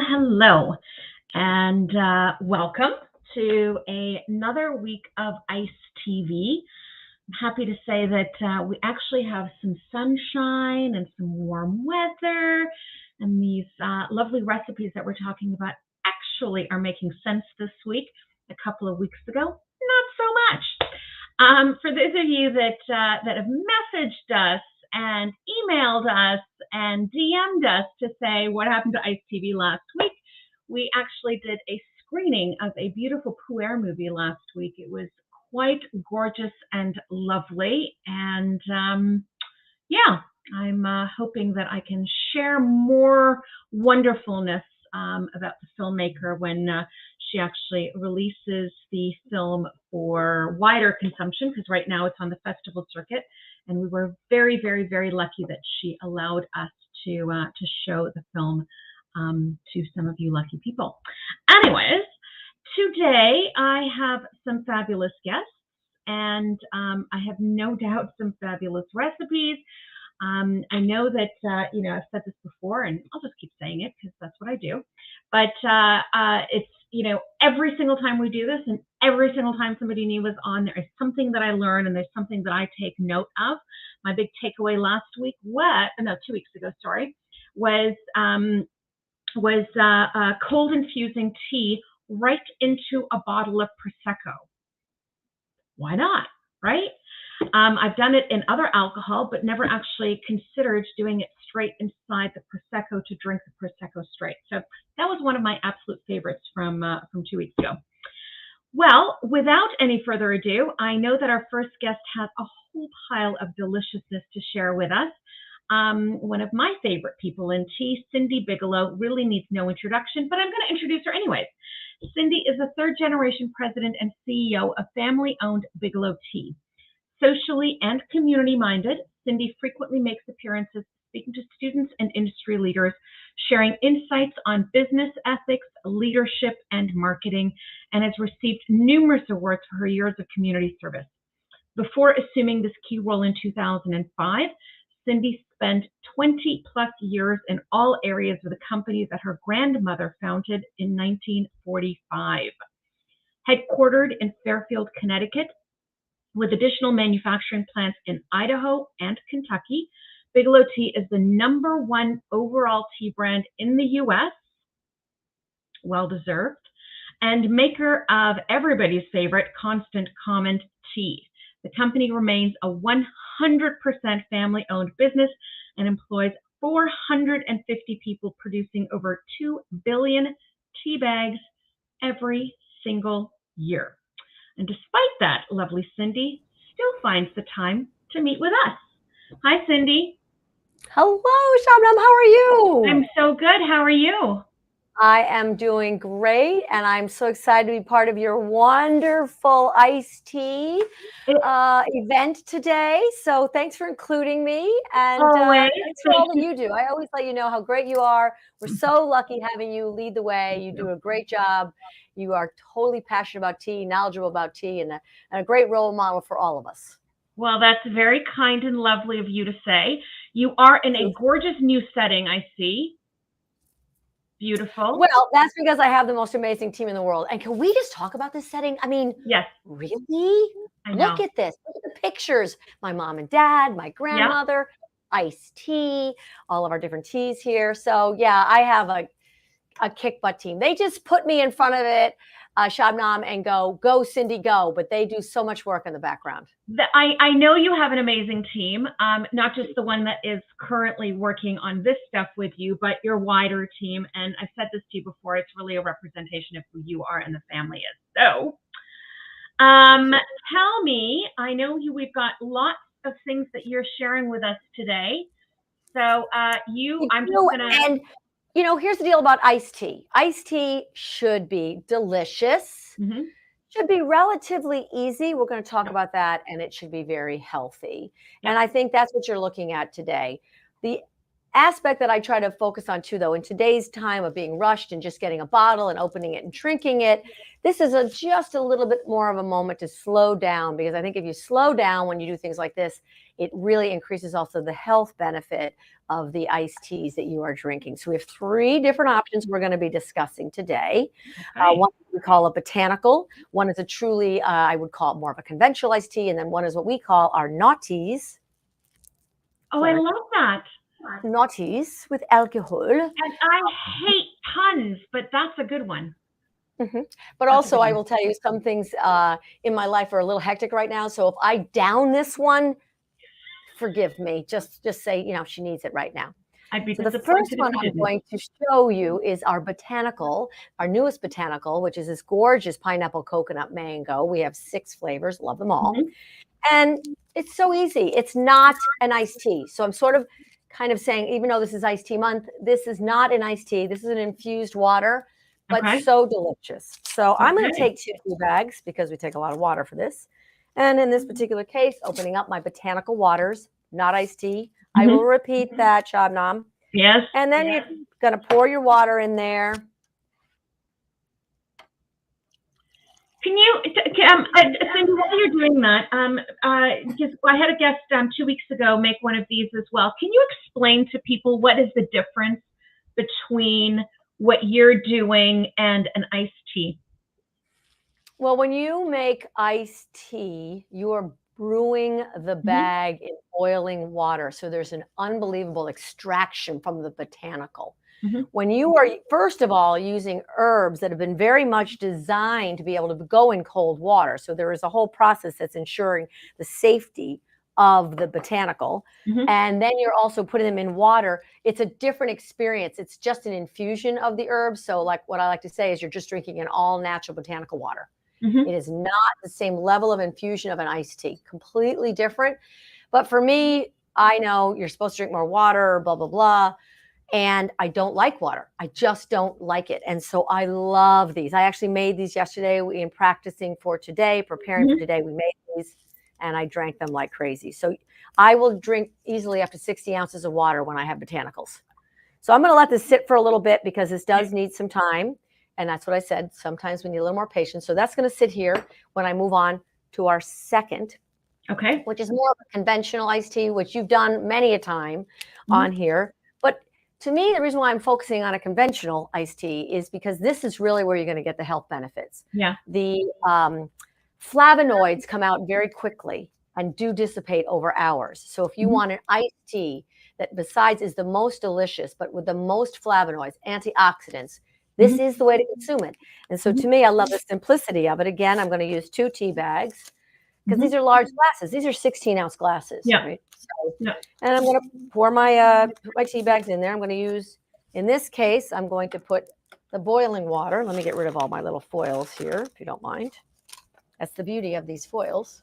Hello, and welcome to another week of ICE TV. I'm happy to say that we actually have some sunshine and some warm weather, and these lovely recipes that we're talking about actually are making sense this week. A couple of weeks ago, not so much. For those of you that have messaged us and emailed us and DM'd us to say what happened to ICE TV last week, we actually did a screening of a beautiful Puer movie last week. It was quite gorgeous and lovely, and yeah, I'm hoping that I can share more wonderfulness about the filmmaker when she actually releases the film for wider consumption, because right now it's on the festival circuit, and we were very, very, very lucky that she allowed us to show the film to some of you lucky people. Anyways, today I have some fabulous guests, and I have no doubt some fabulous recipes. I know that, I've said this before, and I'll just keep saying it because that's what I do. But it's, every single time we do this and every single time somebody new is on, there is something that I learn and there's something that I take note of. My big takeaway 2 weeks ago, was cold infusing tea right into a bottle of Prosecco. Why not, right? I've done it in other alcohol, but never actually considered doing it straight inside the Prosecco to drink the Prosecco straight. So that was one of my absolute favorites from 2 weeks ago. Well, without any further ado, I know that our first guest has a whole pile of deliciousness to share with us. One of my favorite people in tea, Cindi Bigelow, really needs no introduction, but I'm going to introduce her anyways. Cindi is a third-generation president and CEO of family-owned Bigelow Tea. Socially and community-minded, Cindi frequently makes appearances speaking to students and industry leaders, sharing insights on business ethics, leadership, and marketing, and has received numerous awards for her years of community service. Before assuming this key role in 2005, Cindi spent 20-plus years in all areas of the companies that her grandmother founded in 1945. Headquartered in Fairfield, Connecticut, with additional manufacturing plants in Idaho and Kentucky, Bigelow Tea is the #1 overall tea brand in the U.S., well-deserved, and maker of everybody's favorite Constant Comment tea. The company remains a 100% family-owned business and employs 450 people, producing over 2 billion tea bags every single year. And despite that, lovely Cindi still finds the time to meet with us. Hi, Cindi. Hello, Shabnam. How are you? I'm so good. How are you? I am doing great, and I'm so excited to be part of your wonderful iced tea event today. So thanks for including me, and thanks for all that you do. I always let you know how great you are. We're so lucky having you lead the way. You do a great job. You are totally passionate about tea, knowledgeable about tea, and a great role model for all of us. Well, that's very kind and lovely of you to say. You are in a gorgeous new setting, I see. Beautiful. Well, that's because I have the most amazing team in the world. And can we just talk about this setting? I mean, yes. Really? I know. Look at this. Look at the pictures. My mom and dad, my grandmother, iced tea, all of our different teas here. So yeah, I have a kick butt team. They just put me in front of it, Shabnam, and go, Cindi, go. But they do so much work in the background. I know you have an amazing team, not just the one that is currently working on this stuff with you, but your wider team. And I've said this to you before, it's really a representation of who you are and the family is. So Tell me, I know we've got lots of things that you're sharing with us today. So I'm just going to. And, here's the deal about iced tea. Iced tea should be delicious, should be relatively easy. We're going to talk about that, and it should be very healthy. And I think that's what you're looking at today. The aspect that I try to focus on too, though, in today's time of being rushed and just getting a bottle and opening it and drinking it, this is just a little bit more of a moment to slow down, because I think if you slow down when you do things like this, it really increases also the health benefit of the iced teas that you are drinking. So we have 3 different options we're going to be discussing today. One we call a botanical. One is a truly, I would call it more of a conventional iced tea. And then one is what we call our naughties. Oh, I love that. Naughties with alcohol. And I hate tons, but that's a good one. But also, I will tell you, some things in my life are a little hectic right now. So if I down this one, forgive me. Just say, she needs it right now. So the first one I'm going to show you is our botanical, our newest botanical, which is this gorgeous pineapple, coconut, mango. We have 6 flavors, love them all. And it's so easy. It's not an iced tea. So I'm sort of kind of saying, even though this is iced tea month, this is not an iced tea. This is an infused water, but so delicious. So I'm going to take 2 tea bags, because we take a lot of water for this. And in this particular case, opening up my botanical waters, not iced tea. I will repeat that, Shabnam. Yes. And then you're going to pour your water in there. Can you, Cindi, while you're doing that, because I had a guest 2 weeks ago make one of these as well. Can you explain to people what is the difference between what you're doing and an iced tea? Well, when you make iced tea, you are brewing the bag in boiling water. So there's an unbelievable extraction from the botanical. When you are, first of all, using herbs that have been very much designed to be able to go in cold water. So there is a whole process that's ensuring the safety of the botanical. And then you're also putting them in water. It's a different experience. It's just an infusion of the herbs. So like what I like to say is you're just drinking an all natural botanical water. It is not the same level of infusion of an iced tea, completely different. But for me, I know you're supposed to drink more water, blah, blah, blah. And I don't like water. I just don't like it. And so I love these. I actually made these yesterday in practicing for today, preparing for today. We made these and I drank them like crazy. So I will drink easily up to 60 ounces of water when I have botanicals. So I'm going to let this sit for a little bit, because this does need some time. And that's what I said. Sometimes we need a little more patience. So that's going to sit here when I move on to our second, which is more of a conventional iced tea, which you've done many a time on here. But to me, the reason why I'm focusing on a conventional iced tea is because this is really where you're going to get the health benefits. The flavonoids come out very quickly and do dissipate over hours. So if you want an iced tea that besides is the most delicious, but with the most flavonoids, antioxidants, this is the way to consume it. And so to me, I love the simplicity of it. Again, I'm going to use 2 tea bags, because these are large glasses. These are 16-ounce glasses. Right? So, and I'm going to pour my tea bags in there. I'm going to use, in this case, I'm going to put the boiling water. Let me get rid of all my little foils here, if you don't mind. That's the beauty of these foils.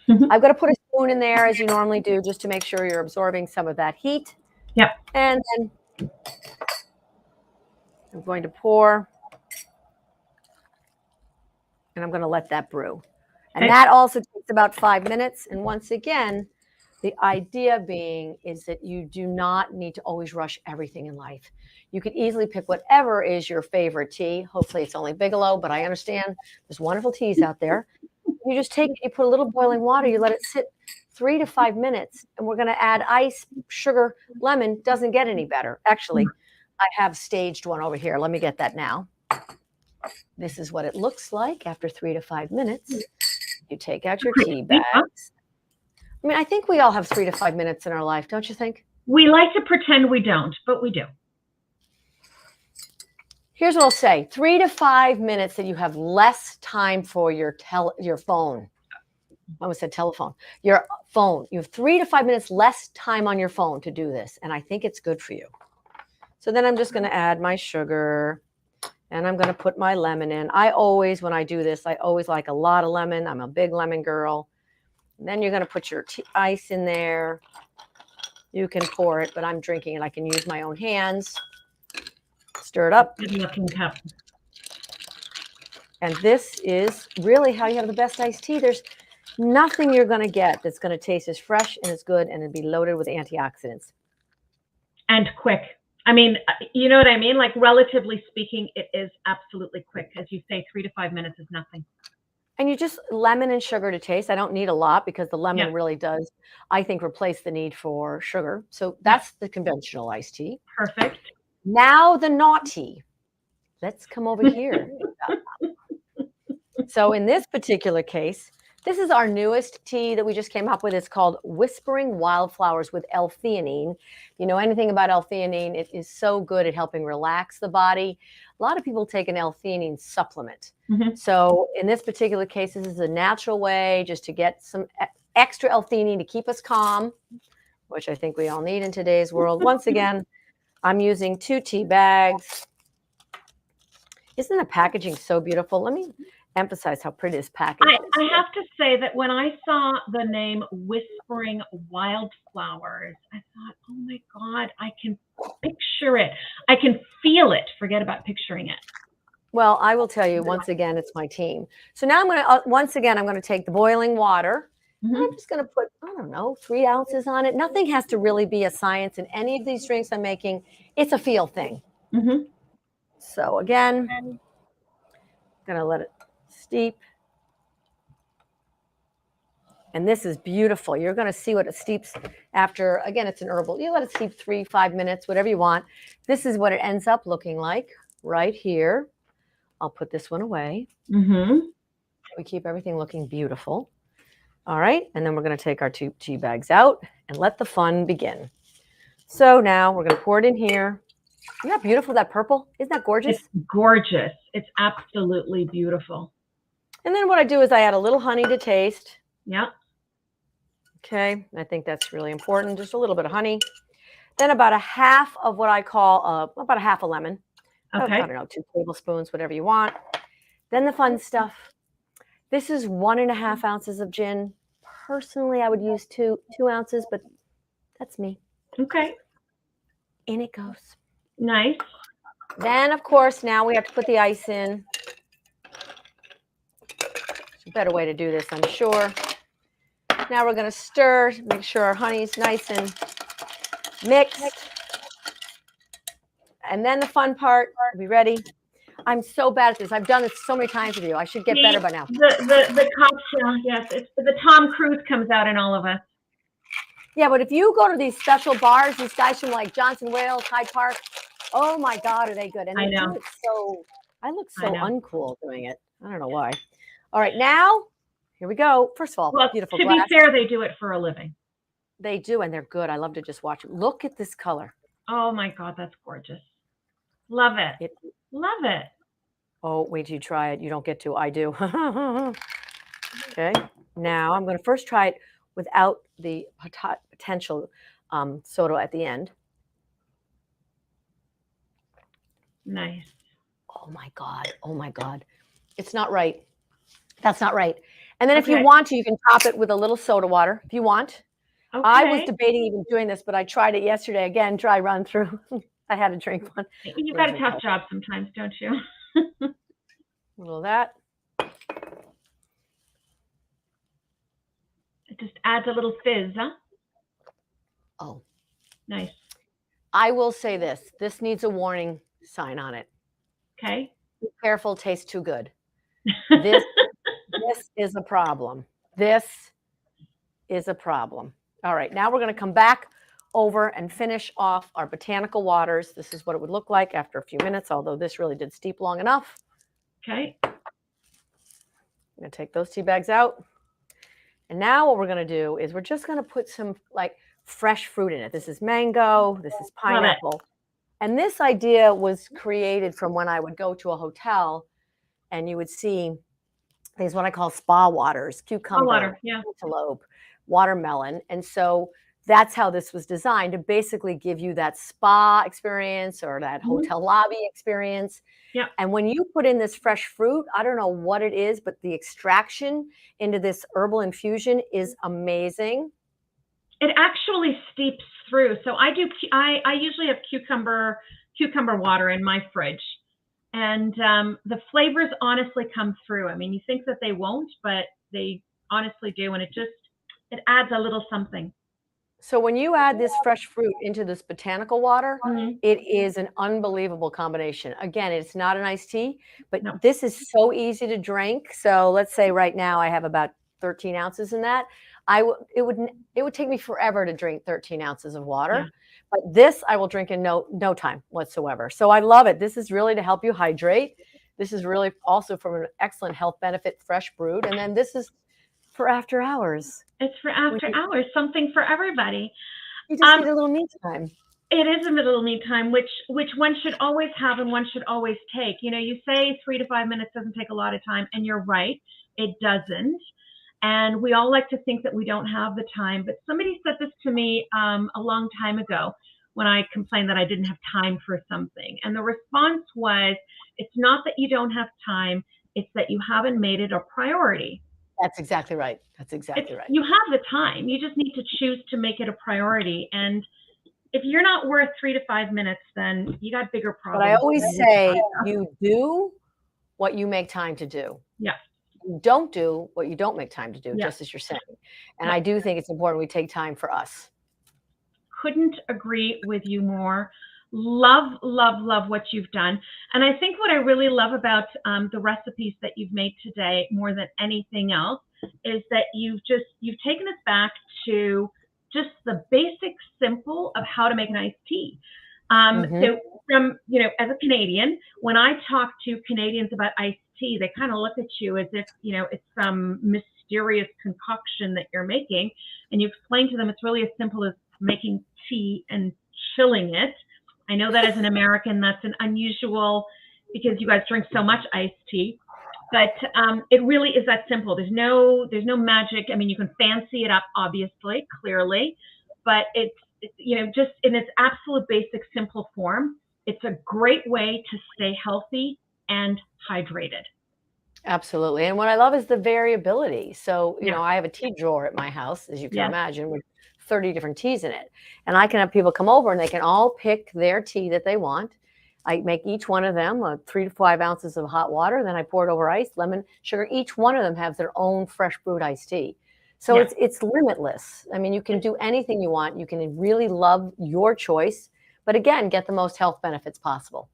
I've got to put a spoon in there, as you normally do, just to make sure you're absorbing some of that heat. And then I'm going to pour, and I'm going to let that brew. And that also takes about 5 minutes. And once again, the idea being is that you do not need to always rush everything in life. You could easily pick whatever is your favorite tea. Hopefully it's only Bigelow, but I understand there's wonderful teas out there. You just take it, you put a little boiling water, you let it sit 3 to 5 minutes, and we're going to add ice, sugar, lemon. Doesn't get any better. Actually, I have staged one over here. Let me get that now. This is what it looks like after 3 to 5 minutes. You take out your tea bags. I mean, I think we all have 3 to 5 minutes in our life, don't you think? We like to pretend we don't, but we do. Here's what I'll say. 3 to 5 minutes that you have less time for your phone. I almost said telephone. Your phone. You have 3 to 5 minutes less time on your phone to do this. And I think it's good for you. So then I'm just going to add my sugar. And I'm going to put my lemon in. I always, when I do this, I always like a lot of lemon. I'm a big lemon girl. And then you're going to put your ice in there. You can pour it, but I'm drinking it. I can use my own hands. Stir it up. Good looking cup. And this is really how you have the best iced tea. There's nothing you're going to get that's going to taste as fresh and as good and be loaded with antioxidants. And quick. I mean, you know what I mean? Like, relatively speaking, it is absolutely quick. As you say, 3 to 5 minutes is nothing. And you just lemon and sugar to taste. I don't need a lot because the lemon really does, I think, replace the need for sugar. So that's the conventional iced tea. Perfect. Now the naughty. Let's come over here. So in this particular case, this is our newest tea that we just came up with. It's called Whispering Wildflowers with L-theanine. If you know anything about L-theanine, it is so good at helping relax the body. A lot of people take an L-theanine supplement. Mm-hmm. So in this particular case, this is a natural way just to get some extra L-theanine to keep us calm, which I think we all need in today's world. Once again, I'm using 2 tea bags. Isn't the packaging so beautiful? Let me emphasize how pretty this package is. I have to say that when I saw the name Whispering Wildflowers, I thought, oh my God, I can picture it. I can feel it. Forget about picturing it. Well, I will tell you, once again, it's my team. So now I'm going to, once again, I'm going to take the boiling water. Mm-hmm. And I'm just going to put, I don't know, 3 ounces on it. Nothing has to really be a science in any of these drinks I'm making. It's a feel thing. Mm-hmm. So again, I'm going to let it steep. And this is beautiful. You're going to see what it steeps after. Again, it's an herbal. You let it steep 3-5 minutes, whatever you want. This is what it ends up looking like right here. I'll put this one away. Mm-hmm. We keep everything looking beautiful. All right. And then we're going to take our 2 tea bags out and let the fun begin. So now we're going to pour it in here. Isn't that beautiful, that purple? Isn't that gorgeous? It's gorgeous. It's absolutely beautiful. And then what I do is I add a little honey to taste. Yeah. Okay. I think that's really important. Just a little bit of honey. Then about a half of what I call, about a half a lemon. Okay. I don't know, 2 tablespoons, whatever you want. Then the fun stuff. This is 1.5 ounces of gin. Personally, I would use 2 ounces, but that's me. Okay. In it goes. Nice. Then, of course, now we have to put the ice in. There's a better way to do this, I'm sure. Now we're going to stir, make sure our honey's nice and mixed. And then the fun part, are we ready? I'm so bad at this. I've done this so many times with you. I should get better by now. The cocktail, yes. It's the Tom Cruise comes out in all of us. Yeah, but if you go to these special bars, these guys from like Johnson Wales, Hyde Park, oh my God, are they good? And they do it so, I look so uncool doing it. I don't know why. All right, now, here we go. First of all, beautiful glass. To be fair, they do it for a living. They do, and they're good. I love to just watch them. Look at this color. Oh my God, that's gorgeous. Love it. Love it. Oh, wait till you try it. You don't get to. I do. Okay. Now I'm going to first try it without the potential soda at the end. Nice. Oh my God. Oh my God. It's not right. That's not right. And then if you want to, you can top it with a little soda water if you want. Okay. I was debating even doing this, but I tried it yesterday. Again, dry run through. I had to drink one. You've got a tough job sometimes, don't you? A little of that. It just adds a little fizz, huh? Oh. Nice. I will say this. This needs a warning sign on it. Okay. Be careful, tastes too good. This is a problem. This is a problem. All right, now we're going to come back over and finish off our botanical waters. This is what it would look like after a few minutes, although this really did steep long enough. Okay. I'm going to take those tea bags out. And now what we're going to do is we're just going to put some like fresh fruit in it. This is mango. This is pineapple. And this idea was created from when I would go to a hotel and you would see these what I call spa waters, cucumber, cantaloupe, watermelon. And so that's how this was designed, to basically give you that spa experience or that hotel lobby experience. Yeah. And when you put in this fresh fruit, I don't know what it is, but the extraction into this herbal infusion is amazing. It actually steeps through. So I usually have cucumber water in my fridge, and the flavors honestly come through. I mean, you think that they won't, but they honestly do, and it adds a little something. So when you add this fresh fruit into this botanical water, it is an unbelievable combination. Again, it's not an iced tea, but this is so easy to drink. So let's say right now I have about 13 ounces in that. It would take me forever to drink 13 ounces of water, but this I will drink in no time whatsoever. So I love it. This is really to help you hydrate. This is really also from an excellent health benefit, fresh brewed. And then this is for after hours. It's for after hours, something for everybody. You just need a little me time. It is a little me time, which one should always have and one should always take. You know, you say 3 to 5 minutes doesn't take a lot of time, and you're right, it doesn't. And we all like to think that we don't have the time. But somebody said this to me a long time ago when I complained that I didn't have time for something. And the response was, it's not that you don't have time, it's that you haven't made it a priority. That's exactly right. That's exactly right. You have the time. You just need to choose to make it a priority. And if you're not worth 3 to 5 minutes, then you got bigger problems. But I always say you do what you make time to do. Yeah. You don't do what you don't make time to do, just as you're saying. And I do think it's important we take time for us. Couldn't agree with you more. Love, love, love what you've done. And I think what I really love about the recipes that you've made today, more than anything else, is that you've taken us back to just the basic simple of how to make an iced tea. So from, as a Canadian, when I talk to Canadians about iced tea, they kind of look at you as if, it's some mysterious concoction that you're making. And you explain to them it's really as simple as making tea and chilling it. I know that as an American, that's an unusual, because you guys drink so much iced tea, but it really is that simple. There's no magic. I mean, you can fancy it up, obviously, clearly, but it's just in its absolute basic, simple form. It's a great way to stay healthy and hydrated. Absolutely. And what I love is the variability. So, I have a tea drawer at my house, as you can imagine, with 30 different teas in it. And I can have people come over and they can all pick their tea that they want. I make each one of them 3 to 5 ounces of hot water. Then I pour it over ice, lemon, sugar. Each one of them has their own fresh brewed iced tea. So it's limitless. I mean, you can do anything you want. You can really love your choice, but again, get the most health benefits possible.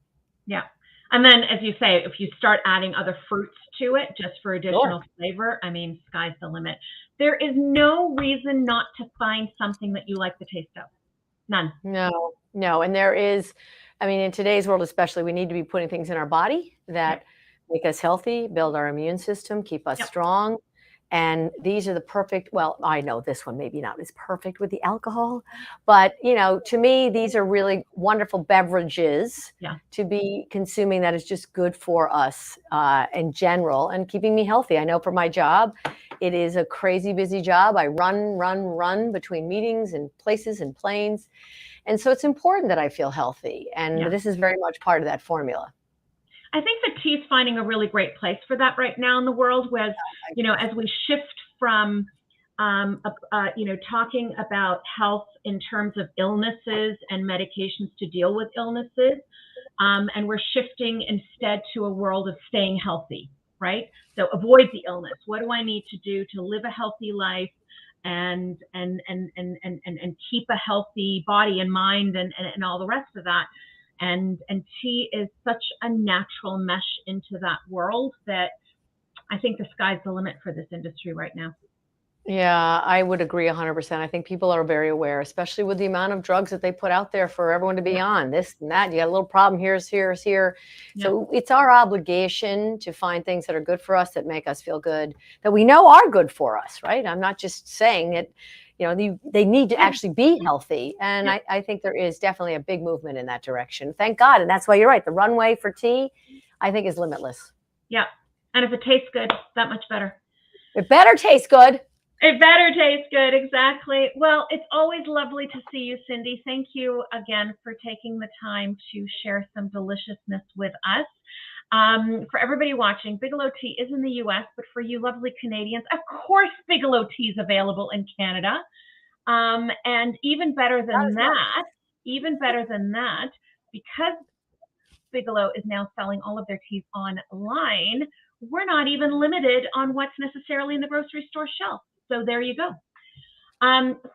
Yeah. And then, as you say, if you start adding other fruits to it just for additional flavor, I mean, sky's the limit. There is no reason not to find something that you like the taste of. None. No. And there is, I mean, in today's world especially, we need to be putting things in our body that make us healthy, build our immune system, keep us strong. And these are the perfect, well, I know this one maybe not as perfect with the alcohol, but, to me, these are really wonderful beverages to be consuming that is just good for us in general and keeping me healthy. I know for my job, it is a crazy busy job. I run between meetings and places and planes. And so it's important that I feel healthy. And this is very much part of that formula. I think that tea is finding a really great place for that right now in the world, whereas, as we shift from, talking about health in terms of illnesses and medications to deal with illnesses, and we're shifting instead to a world of staying healthy, right? So avoid the illness. What do I need to do to live a healthy life and keep a healthy body and mind and all the rest of that? And tea is such a natural mesh into that world that I think the sky's the limit for this industry right now. Yeah, I would agree 100%. I think people are very aware, especially with the amount of drugs that they put out there for everyone to be on. This and that, you got a little problem here. So it's our obligation to find things that are good for us, that make us feel good, that we know are good for us, right? I'm not just saying it. They need to actually be healthy. And I think there is definitely a big movement in that direction. Thank God. And that's why you're right. The runway for tea, I think, is limitless. Yeah. And if it tastes good, that much better. It better taste good. It better taste good, exactly. Well, it's always lovely to see you, Cindi. Thank you again for taking the time to share some deliciousness with us. For everybody watching, Bigelow Tea is in the US, but for you lovely Canadians, of course, Bigelow Tea is available in Canada. And even better than that, because Bigelow is now selling all of their teas online, we're not even limited on what's necessarily in the grocery store shelf. So there you go.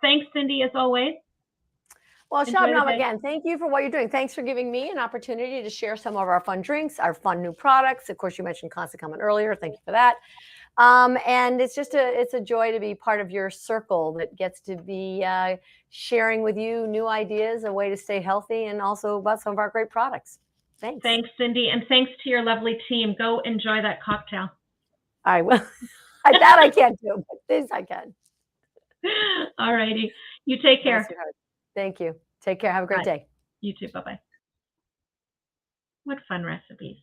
Thanks, Cindi, as always. Well, Shabnam, again, thank you for what you're doing. Thanks for giving me an opportunity to share some of our fun drinks, our fun new products. Of course, you mentioned Constant Comment earlier. Thank you for that. And it's just it's a joy to be part of your circle that gets to be sharing with you new ideas, a way to stay healthy, and also about some of our great products. Thanks. Thanks, Cindi. And thanks to your lovely team. Go enjoy that cocktail. I will. That I can't do, but this I can. All righty. You take care. Thank you. Take care. Have a great day. You too. Bye-bye. What fun recipes.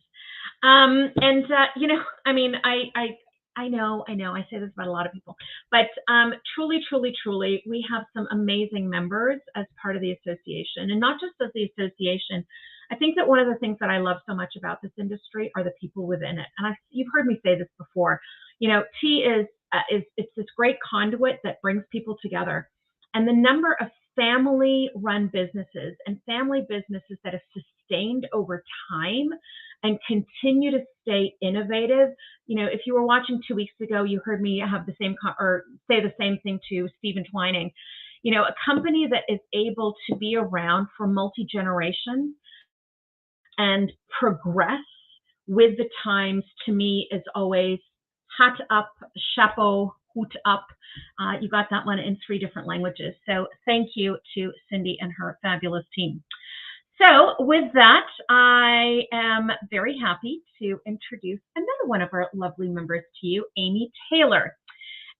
You know, I mean, I know, I say this about a lot of people, but truly, we have some amazing members as part of the association, and not just as the association. I think that one of the things that I love so much about this industry are the people within it. And you've heard me say this before. You know, tea is it's this great conduit that brings people together, and the number of family-run businesses and family businesses that have sustained over time and continue to stay innovative. You know, if you were watching 2 weeks ago, you heard me have the same or say the same thing to Stephen Twining. You know, a company that is able to be around for multi-generations and progress with the times, to me, is always hat up, chapeau, hoot up. You got that one in 3 different languages. So thank you to Cindi and her fabulous team. So with that, I am very happy to introduce another one of our lovely members to you, Amy Taylor.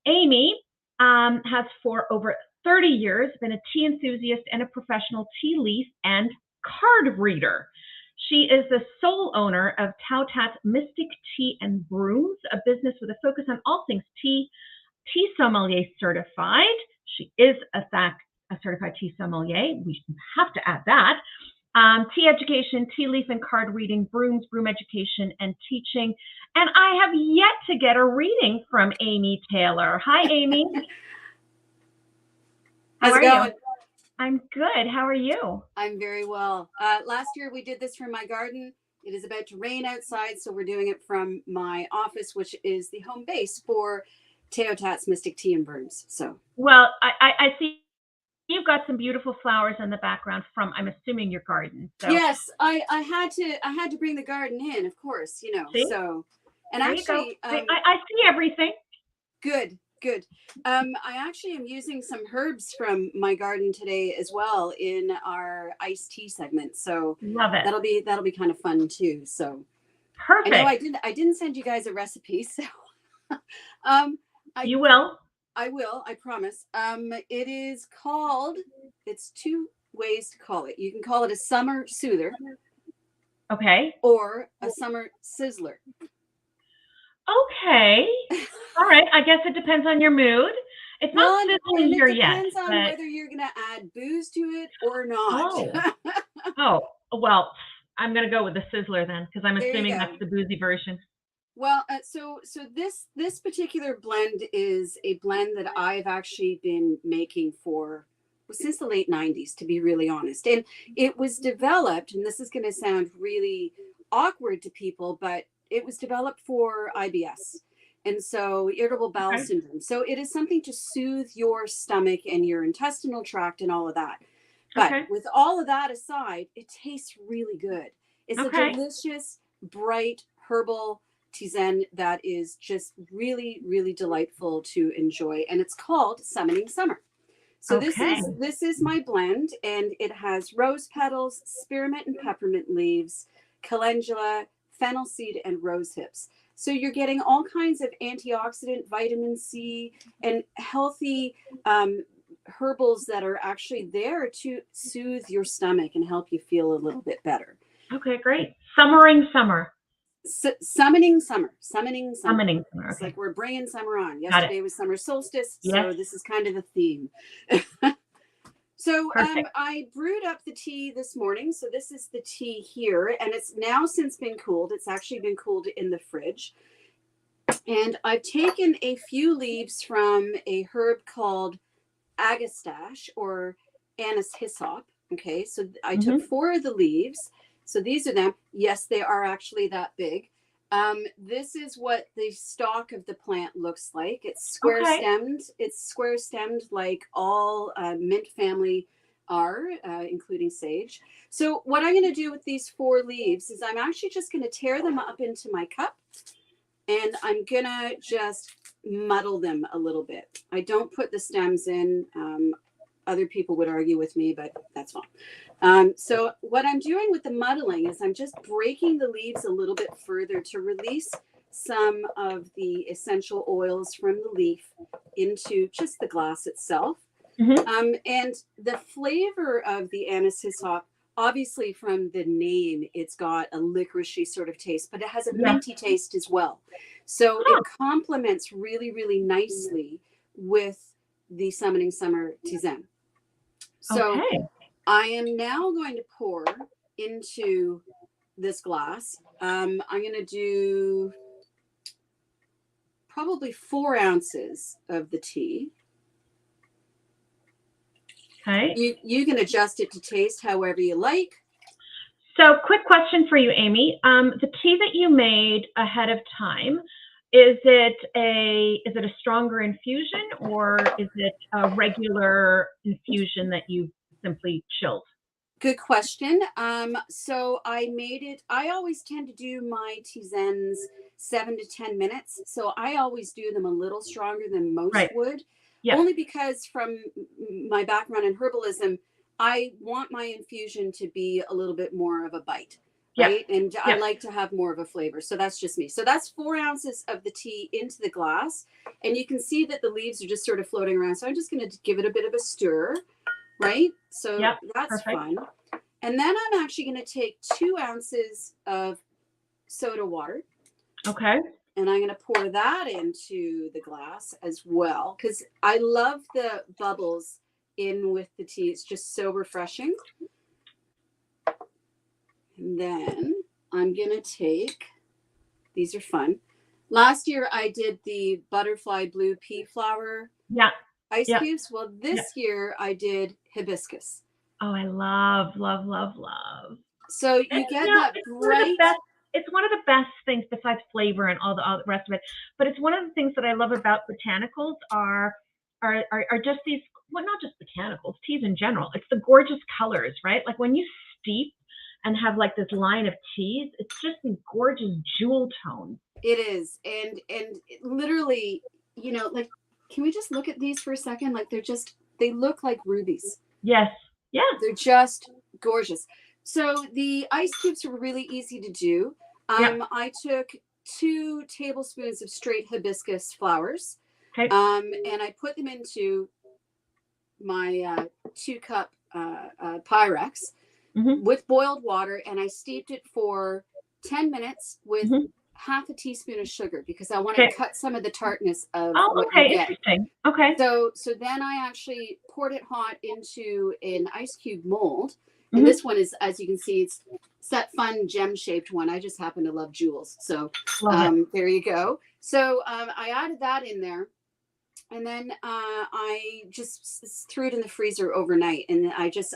Amy has for over 30 years been a tea enthusiast and a professional tea leaf and card reader. She is the sole owner of Tautat's Mystic Tea and Brooms, a business with a focus on all things tea, tea sommelier certified. She is, in fact, a certified tea sommelier. We have to add that. Tea education, tea leaf and card reading, brooms, broom education, and teaching. And I have yet to get a reading from Amy Taylor. Hi, Amy. How's it going? I'm good. How are you? I'm very well. Last year we did this from my garden. It is about to rain outside, so we're doing it from my office, which is the home base for Tautat's Mystic Tea and Brooms. So, well, I see you've got some beautiful flowers in the background from, I'm assuming, your garden. So. Yes, I had to bring the garden in, of course, you know. See? So, and there actually, I see everything. Good. I actually am using some herbs from my garden today as well in our iced tea segment. So love it. That'll be kind of fun too. So perfect. I know I didn't send you guys a recipe, so you will. I will, I promise. It is called, it's 2 ways to call it. You can call it a summer soother. Okay. Or a summer sizzler. Okay. All right. I guess it depends on your mood. It's not sizzling here yet. It depends on whether you're going to add booze to it or not. Oh, well, I'm going to go with the sizzler then, because I'm assuming that's the boozy version. Well, so this particular blend is a blend that I've actually been making since the late 90s, to be really honest. And it was developed, and this is going to sound really awkward to people, but it was developed for IBS. And so irritable bowel syndrome. So it is something to soothe your stomach and your intestinal tract and all of that. But with all of that aside, it tastes really good. It's a delicious, bright, herbal tisane that is just really, really delightful to enjoy. And it's called Summoning Summer. So this is my blend, and it has rose petals, spearmint and peppermint leaves, calendula, fennel seed, and rose hips. So you're getting all kinds of antioxidant, vitamin C, and healthy herbals that are actually there to soothe your stomach and help you feel a little bit better. Okay, great. Summering summer. Summoning summer. Summoning summer. It's Okay. like we're bringing summer on. Yesterday was summer solstice, so this is kind of the theme. So I brewed up the tea this morning. So this is the tea here, and it's now since been cooled. It's actually been cooled in the fridge. And I've taken a few leaves from a herb called agastache or anise hyssop. Okay, so I took 4 of the leaves. So these are them. Yes, they are actually that big. This is what the stalk of the plant looks like. It's square stemmed. It's square stemmed like all mint family are, including sage. So what I'm going to do with these 4 leaves is I'm actually just going to tear them up into my cup, and I'm going to just muddle them a little bit. I don't put the stems in. Other people would argue with me, but that's fine. So what I'm doing with the muddling is I'm just breaking the leaves a little bit further to release some of the essential oils from the leaf into just the glass itself. And the flavor of the anise hyssop, obviously from the name, it's got a licoricey sort of taste, but it has a minty taste as well. So it complements really, really nicely with the Summoning Summer Tisane. So I am now going to pour into this glass. I'm going to do probably 4 ounces of the tea. Okay. You can adjust it to taste however you like. So quick question for you, Amy. The tea that you made ahead of time, is it a stronger infusion, or is it a regular infusion that you simply chilled? Good question. So I made it. I always tend to do my tisanes 7 to 10 minutes. So I always do them a little stronger than most would. Only because from my background in herbalism, I want my infusion to be a little bit more of a bite. Right. And I like to have more of a flavor. So that's just me. So that's 4 ounces of the tea into the glass. And you can see that the leaves are just sort of floating around. So I'm just going to give it a bit of a stir. Right. So that's fun. And then I'm actually going to take 2 ounces of soda water. Okay. And I'm going to pour that into the glass as well, because I love the bubbles in with the tea. It's just so refreshing. And then I'm going to take, these are fun. Last year I did the butterfly blue pea flower ice cubes. Well, this year I did hibiscus. Oh, I love, love, love, love. So you get that bright. It's one of the best things besides flavor and all the rest of it. But it's one of the things that I love about botanicals are just these, well, not just botanicals, teas in general. It's the gorgeous colors, right? Like when you steep and have like this line of teas, it's just these gorgeous jewel tones. It is. And literally, you know, like, can we just look at these for a second? Like they look like rubies. Yes. Yeah. They're just gorgeous. So the ice cubes were really easy to do. I took 2 tablespoons of straight hibiscus flowers. And I put them into my 2-cup Pyrex with boiled water, and I steeped it for 10 minutes with half a teaspoon of sugar, because I want to cut some of the tartness of what you get. Interesting. Okay. So then I actually poured it hot into an ice cube mold. And this one is, as you can see, it's that fun gem-shaped one. I just happen to love jewels. So there you go. So I added that in there. And then I just threw it in the freezer overnight. And I just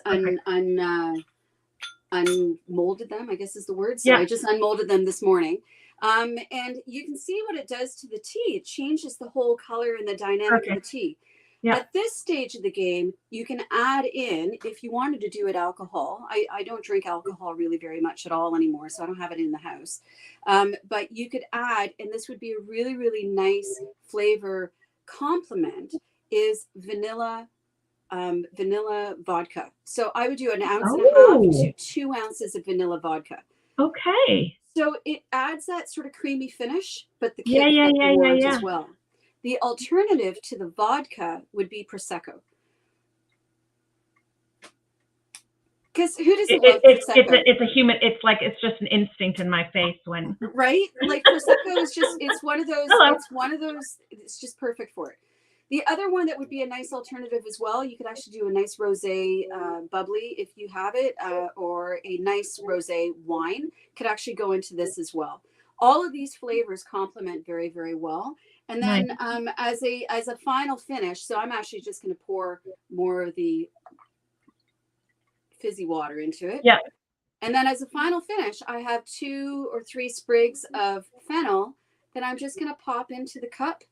unmolded them, I guess is the word. So I just unmolded them this morning. And you can see what it does to the tea. It changes the whole color and the dynamic of the tea. At this stage of the game, you can add in, if you wanted to do it, alcohol. I don't drink alcohol really very much at all anymore, so I don't have it in the house. But you could add, and this would be a really, really nice flavor complement, is vanilla vodka. So I would do 1.5 ounces to 2 ounces of vanilla vodka. Okay. So it adds that sort of creamy finish, but the kick and the warmth as well. The alternative to the vodka would be Prosecco. Because who doesn't love Prosecco? It's a human. It's like it's just an instinct in my face when right. Like Prosecco is just it's one of those. Hello. It's one of those. It's just perfect for it. The other one that would be a nice alternative as well. You could actually do a nice rosé bubbly if you have it, or a nice rosé wine could actually go into this as well. All of these flavors complement very, very well. And then as a final finish, so I'm actually just going to pour more of the fizzy water into it. Yeah. And then as a final finish, I have 2 or 3 sprigs of fennel that I'm just going to pop into the cup.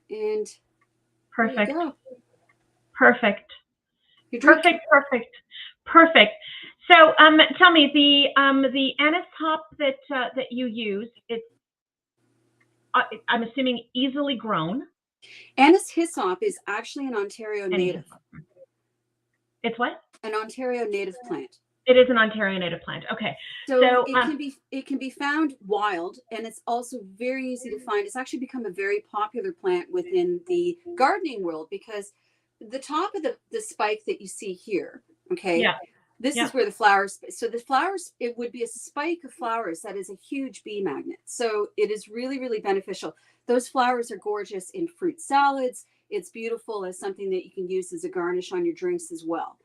And perfect. Perfect. Perfect. So tell me the anise hop that you use, it's I'm assuming easily grown. Anise hyssop is actually an Ontario native. It's what? An Ontario native plant. It is an Ontario native plant. Okay. So it can be found wild, and it's also very easy to find. It's actually become a very popular plant within the gardening world because the top of the spike that you see here, okay? Yeah. This is where the flowers, so the flowers, it would be a spike of flowers that is a huge bee magnet. So it is really, really beneficial. Those flowers are gorgeous in fruit salads. It's beautiful as something that you can use as a garnish on your drinks as well.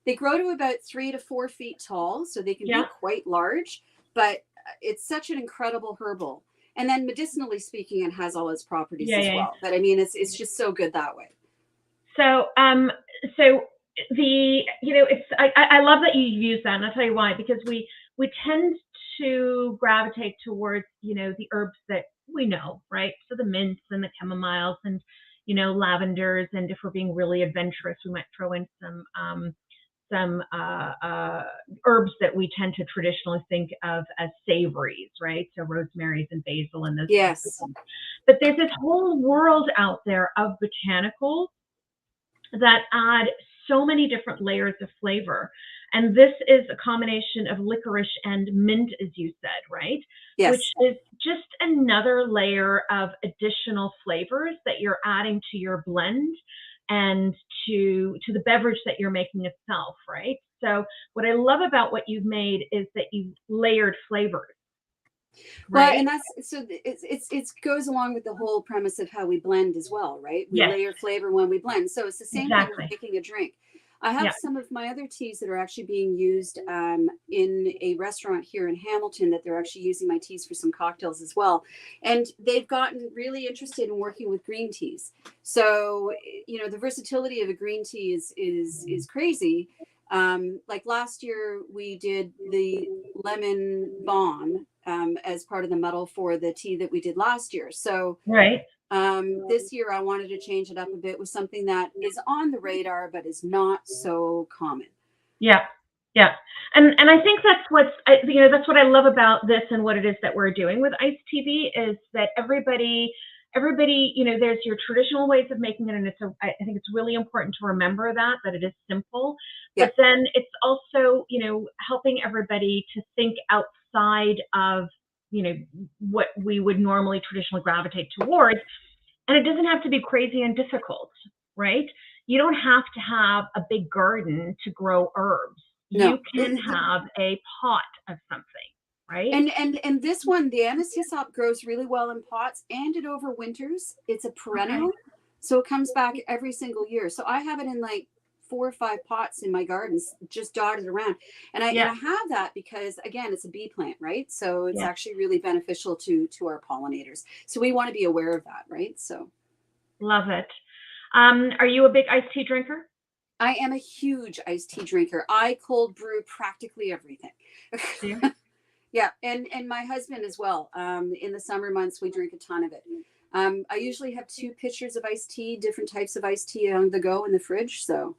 They grow to about 3 to 4 feet tall, so they can be quite large, but it's such an incredible herbal. And then medicinally speaking, it has all its properties as well. But I mean, it's just so good that way. So, it's I love that you use that, and I'll tell you why, because we tend to gravitate towards the herbs that we know, right? So the mints and the chamomiles and lavenders, and if we're being really adventurous, we might throw in some herbs that we tend to traditionally think of as savories, right? So rosemaries and basil and those. Yes. But there's this whole world out there of botanicals that add so many different layers of flavor. And this is a combination of licorice and mint, as you said, right? Yes. Which is just another layer of additional flavors that you're adding to your blend and to the beverage that you're making itself, right? So what I love about what you've made is that you've layered flavors. Right? Well, and that's so it goes along with the whole premise of how we blend as well, right? We layer flavor when we blend. So it's the same thing with making a drink. I have some of my other teas that are actually being used in a restaurant here in Hamilton, that they're actually using my teas for some cocktails as well. And they've gotten really interested in working with green teas. So, the versatility of a green tea is crazy. Like last year, we did the lemon balm as part of the medal for the tea that we did last year. So this year I wanted to change it up a bit with something that is on the radar but is not so common. Yeah. And I think that's that's what I love about this and what it is that we're doing with Iced TV is that everybody, there's your traditional ways of making it, and I think it's really important to remember that it is simple. But then it's also, helping everybody to think outside of, what we would normally traditionally gravitate towards. And it doesn't have to be crazy and difficult, right? You don't have to have a big garden to grow herbs. No. You can have a pot of something. Right. And this one, the anise hyssop, grows really well in pots, and it overwinters. It's a perennial. So it comes back every single year. So I have it in like 4 or 5 pots in my gardens, just dotted around. And I have that because, again, it's a bee plant, right? So it's actually really beneficial to our pollinators. So we want to be aware of that, right? So love it. Are you a big iced tea drinker? I am a huge iced tea drinker. I cold brew practically everything. Yeah, and my husband as well. In the summer months, we drink a ton of it. I usually have 2 pitchers of iced tea, different types of iced tea on the go in the fridge. So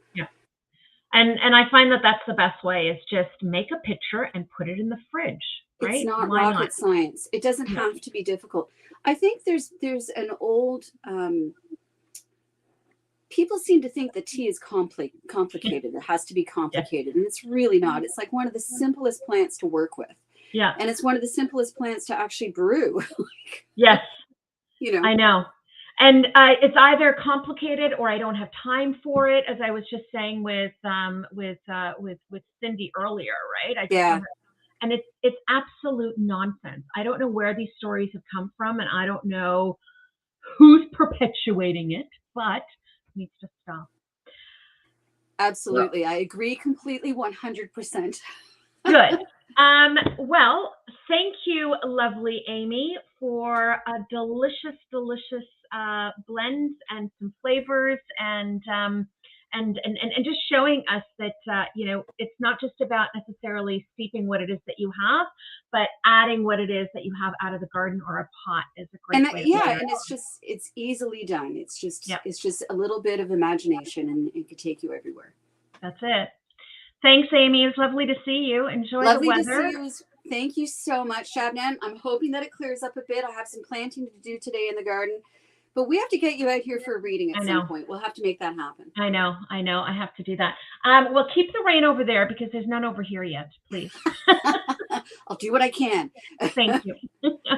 and I find that that's the best way, is just make a pitcher and put it in the fridge. Right? It's not rocket science. It doesn't have to be difficult. I think there's an old. People seem to think that tea is complicated. It has to be complicated, and it's really not. It's like one of the simplest plants to work with. Yeah. And it's one of the simplest plants to actually brew. Yes. I know. And it's either complicated or I don't have time for it, as I was just saying with Cindi earlier, right? I just Yeah. don't have, and it's absolute nonsense. I don't know where these stories have come from, and I don't know who's perpetuating it, but it needs to stop. Absolutely. I agree completely 100%. Good. Well, thank you, lovely Amy, for a delicious blends and some flavors and just showing us that it's not just about necessarily steeping what it is that you have, but adding what it is that you have out of the garden or a pot is a great way. And it's easily done. It's just a little bit of imagination, and it could take you everywhere. That's it. Thanks, Amy. It's lovely to see you. Enjoy the weather. Lovely to see you. Thank you so much, Shabnam. I'm hoping that it clears up a bit. I have some planting to do today in the garden, but we have to get you out here for a reading at some point. We'll have to make that happen. I know. I have to do that. Well, keep the rain over there because there's none over here yet, please. I'll do what I can. Thank you.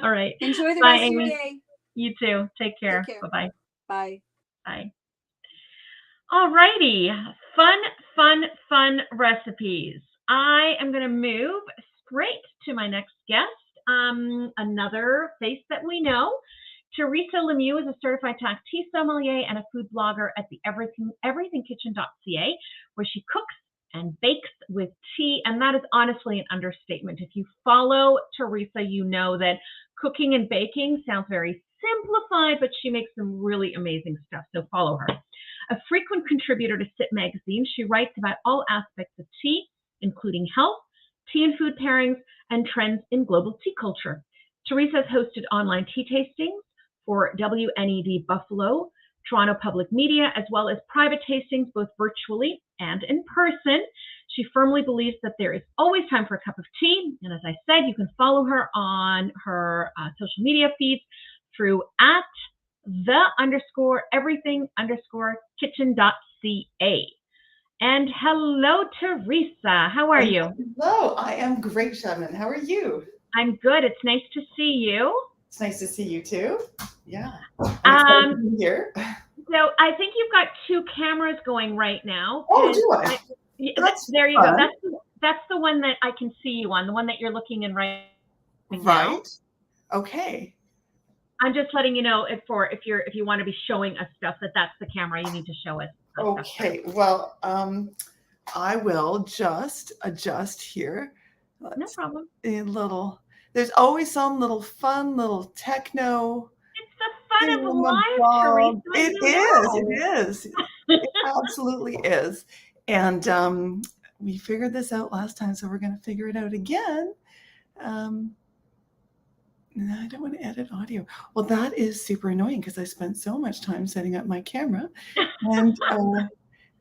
All right. Enjoy the rest of your day. You too. Take care. Bye-bye. Bye. Bye. All righty. Fun recipes. I am going to move straight to my next guest. Another face that we know. Theresa Lemieux is a certified tea sommelier and a food blogger at the everythingkitchen.ca, where she cooks and bakes with tea. And that is honestly an understatement. If you follow Theresa, you know that cooking and baking sounds very simplified, but she makes some really amazing stuff. So follow her. A frequent contributor to Sip magazine, she writes about all aspects of tea, including health, tea and food pairings, and trends in global tea culture. Theresa has hosted online tea tastings for WNED Buffalo, Toronto Public Media, as well as private tastings, both virtually and in person. She firmly believes that there is always time for a cup of tea. And as I said, you can follow her on her social media feeds through @the_everything_kitchen.ca. And hello, Theresa. How are you? Hello, I am great, Shannon. How are you? I'm good. It's nice to see you. It's nice to see you too. Yeah. I'm excited to be here. So I think you've got two cameras going right now. Oh, do I? There you go. That's the one that I can see you on, the one that you're looking in right now. Okay. I'm just letting you know if you want to be showing us stuff, that's the camera you need to show us. Okay. Well, I will just adjust here. No problem. There's always some little fun, little techno. It's the fun of life, Theresa. It is. It absolutely is. And we figured this out last time, so we're going to figure it out again. No, I don't want to edit audio. Well, that is super annoying because I spent so much time setting up my camera. And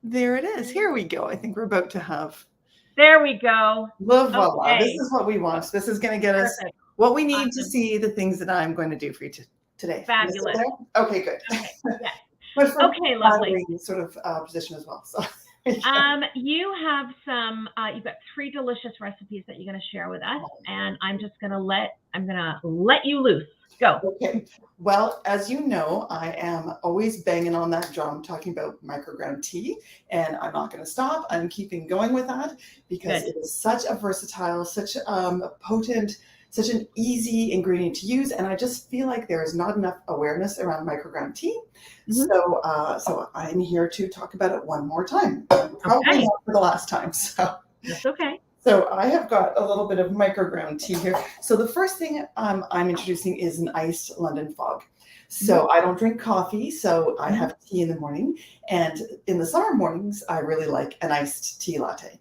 there it is. Here we go. I think we're about to have. There we go. Voila. Okay. This is what we want. This is going to get us what we need to see the things that I'm going to do for you today. Fabulous. Okay, good. Okay, yeah. Okay, lovely. Sort of position as well. So. You have you've got 3 delicious recipes that you're going to share with us, and I'm going to let you loose. Go. Okay. Well, as you know, I am always banging on that drum talking about microground tea, and I'm not going to stop. I'm keeping going with that because it is such a versatile, such a potent, such an easy ingredient to use, and I just feel like there is not enough awareness around microground tea. Mm-hmm. So I'm here to talk about it one more time. Probably not for the last time. So that's okay. So I have got a little bit of microground tea here. So the first thing I'm introducing is an iced London fog. So I don't drink coffee, so I have tea in the morning. And in the summer mornings, I really like an iced tea latte.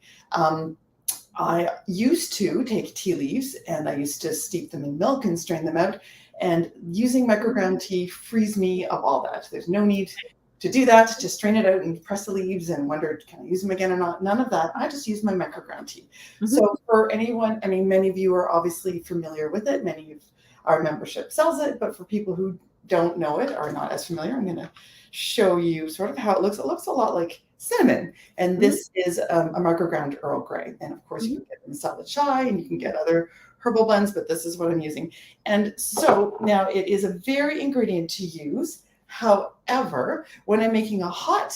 I used to take tea leaves and I used to steep them in milk and strain them out. And using microground tea frees me of all that. There's no need to do that, just strain it out and press the leaves and wonder, can I use them again or not? None of that. I just use my microground tea. Mm-hmm. So for anyone, I mean, many of you are obviously familiar with it. Many of our membership sells it, but for people who don't know it, are not as familiar, I'm going to show you sort of how it looks. It looks a lot like cinnamon. And this is a microground Earl Grey. And of course, you can get masala chai and you can get other herbal blends, but this is what I'm using. And so now it is a very ingredient to use. However, when I'm making a hot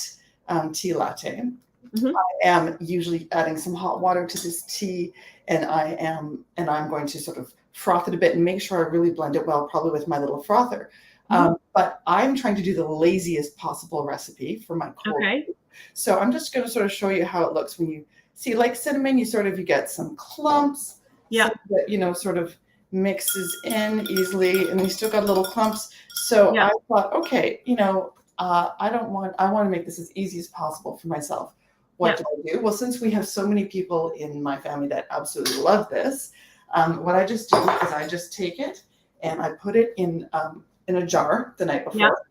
tea latte, I am usually adding some hot water to this tea, and I'm going to sort of froth it a bit and make sure I really blend it well, probably with my little frother. But I'm trying to do the laziest possible recipe for my cold. Okay. So I'm just going to sort of show you how it looks when you see, like cinnamon, you get some clumps. Yeah. That, sort of mixes in easily, and we still got little clumps. So I thought, okay, I want to make this as easy as possible for myself. What do I do? Well, since we have so many people in my family that absolutely love this, what I just do is I just take it and I put it in a jar the night before,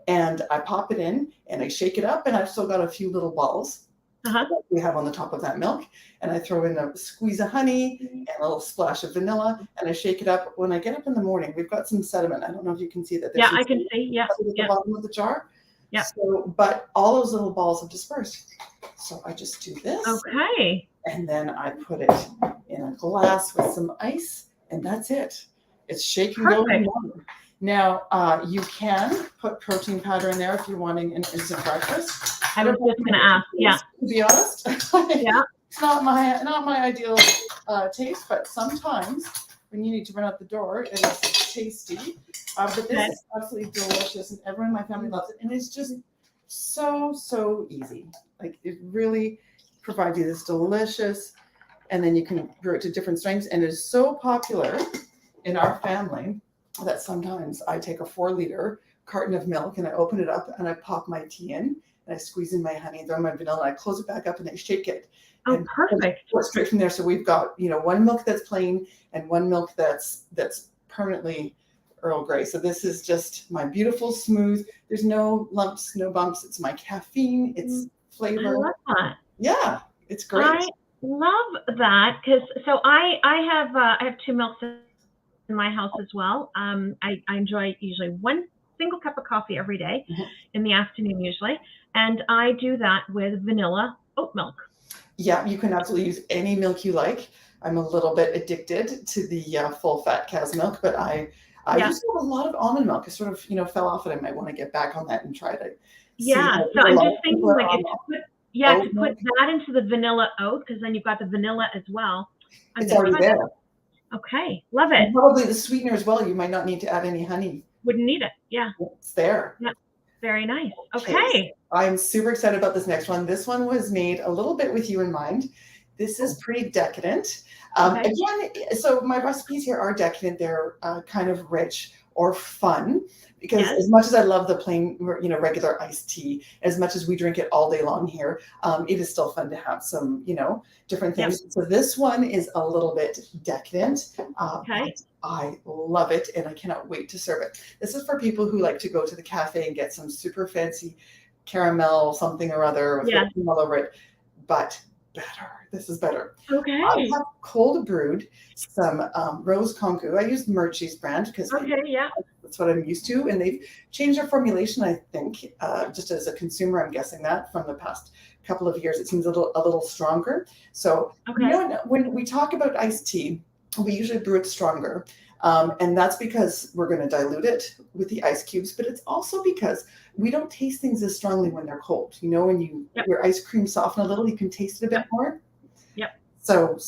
and I pop it in and I shake it up, and I've still got a few little balls that we have on the top of that milk, and I throw in a squeeze of honey and a little splash of vanilla, and I shake it up. When I get up in the morning, we've got some sediment. I don't know if you can see that. I can see. At the bottom of the jar. Yeah. So, but all those little balls have dispersed. So I just do this. Okay. And then I put it in a glass with some ice, and that's it. It's shaking over. Now, you can put protein powder in there if you're wanting an instant breakfast. I was just going to ask. Yeah. To be honest, it's not my ideal taste, but sometimes when you need to run out the door, it is tasty. But this is absolutely delicious, and everyone in my family loves it. And it's just so easy. Like, it really provides you this delicious, and then you can brew it to different strengths. And it is so popular in our family that sometimes I take a 4-liter carton of milk and I open it up and I pop my tea in, and I squeeze in my honey, throw my vanilla, and I close it back up and I shake it. Oh, perfect. Straight from there. So we've got, one milk that's plain and one milk that's permanently Earl Grey. So this is just my beautiful smooth. There's no lumps, no bumps. It's my caffeine. It's flavor. I love that. Yeah, it's great. I love that because I have 2 milks in my house as well. I enjoy usually 1 single cup of coffee every day in the afternoon usually, and I do that with vanilla oat milk. Yeah, you can absolutely use any milk you like. I'm a little bit addicted to the full fat cow's milk, but I used to have a lot of almond milk. I sort of fell off, and I might want to get back on that and try to. So I'm just thinking to put that into the vanilla oat, because then you've got the vanilla as well. It's already there. Okay, love it. And probably the sweetener as well. You might not need to add any honey. Wouldn't need it. Yeah. It's there. Yeah. Very nice. Okay. I'm super excited about this next one. This one was made a little bit with you in mind. This is pretty decadent. Again, so my recipes here are decadent. They're kind of rich or fun, because as much as I love the plain, regular iced tea, as much as we drink it all day long here, it is still fun to have some, different things. So this one is a little bit decadent. But I love it, and I cannot wait to serve it. This is for people who like to go to the cafe and get some super fancy caramel something or other with all over it, but better. This is better. Okay. I have cold brewed some rose congu. I use Murchie's brand because that's what I'm used to, and they've changed their formulation. I think just as a consumer, I'm guessing that from the past couple of years, it seems a little stronger. So when we talk about iced tea, we usually brew it stronger. And that's because we're going to dilute it with the ice cubes, but it's also because we don't taste things as strongly when they're cold. When your ice cream soften a little, you can taste it a bit more. Yep. So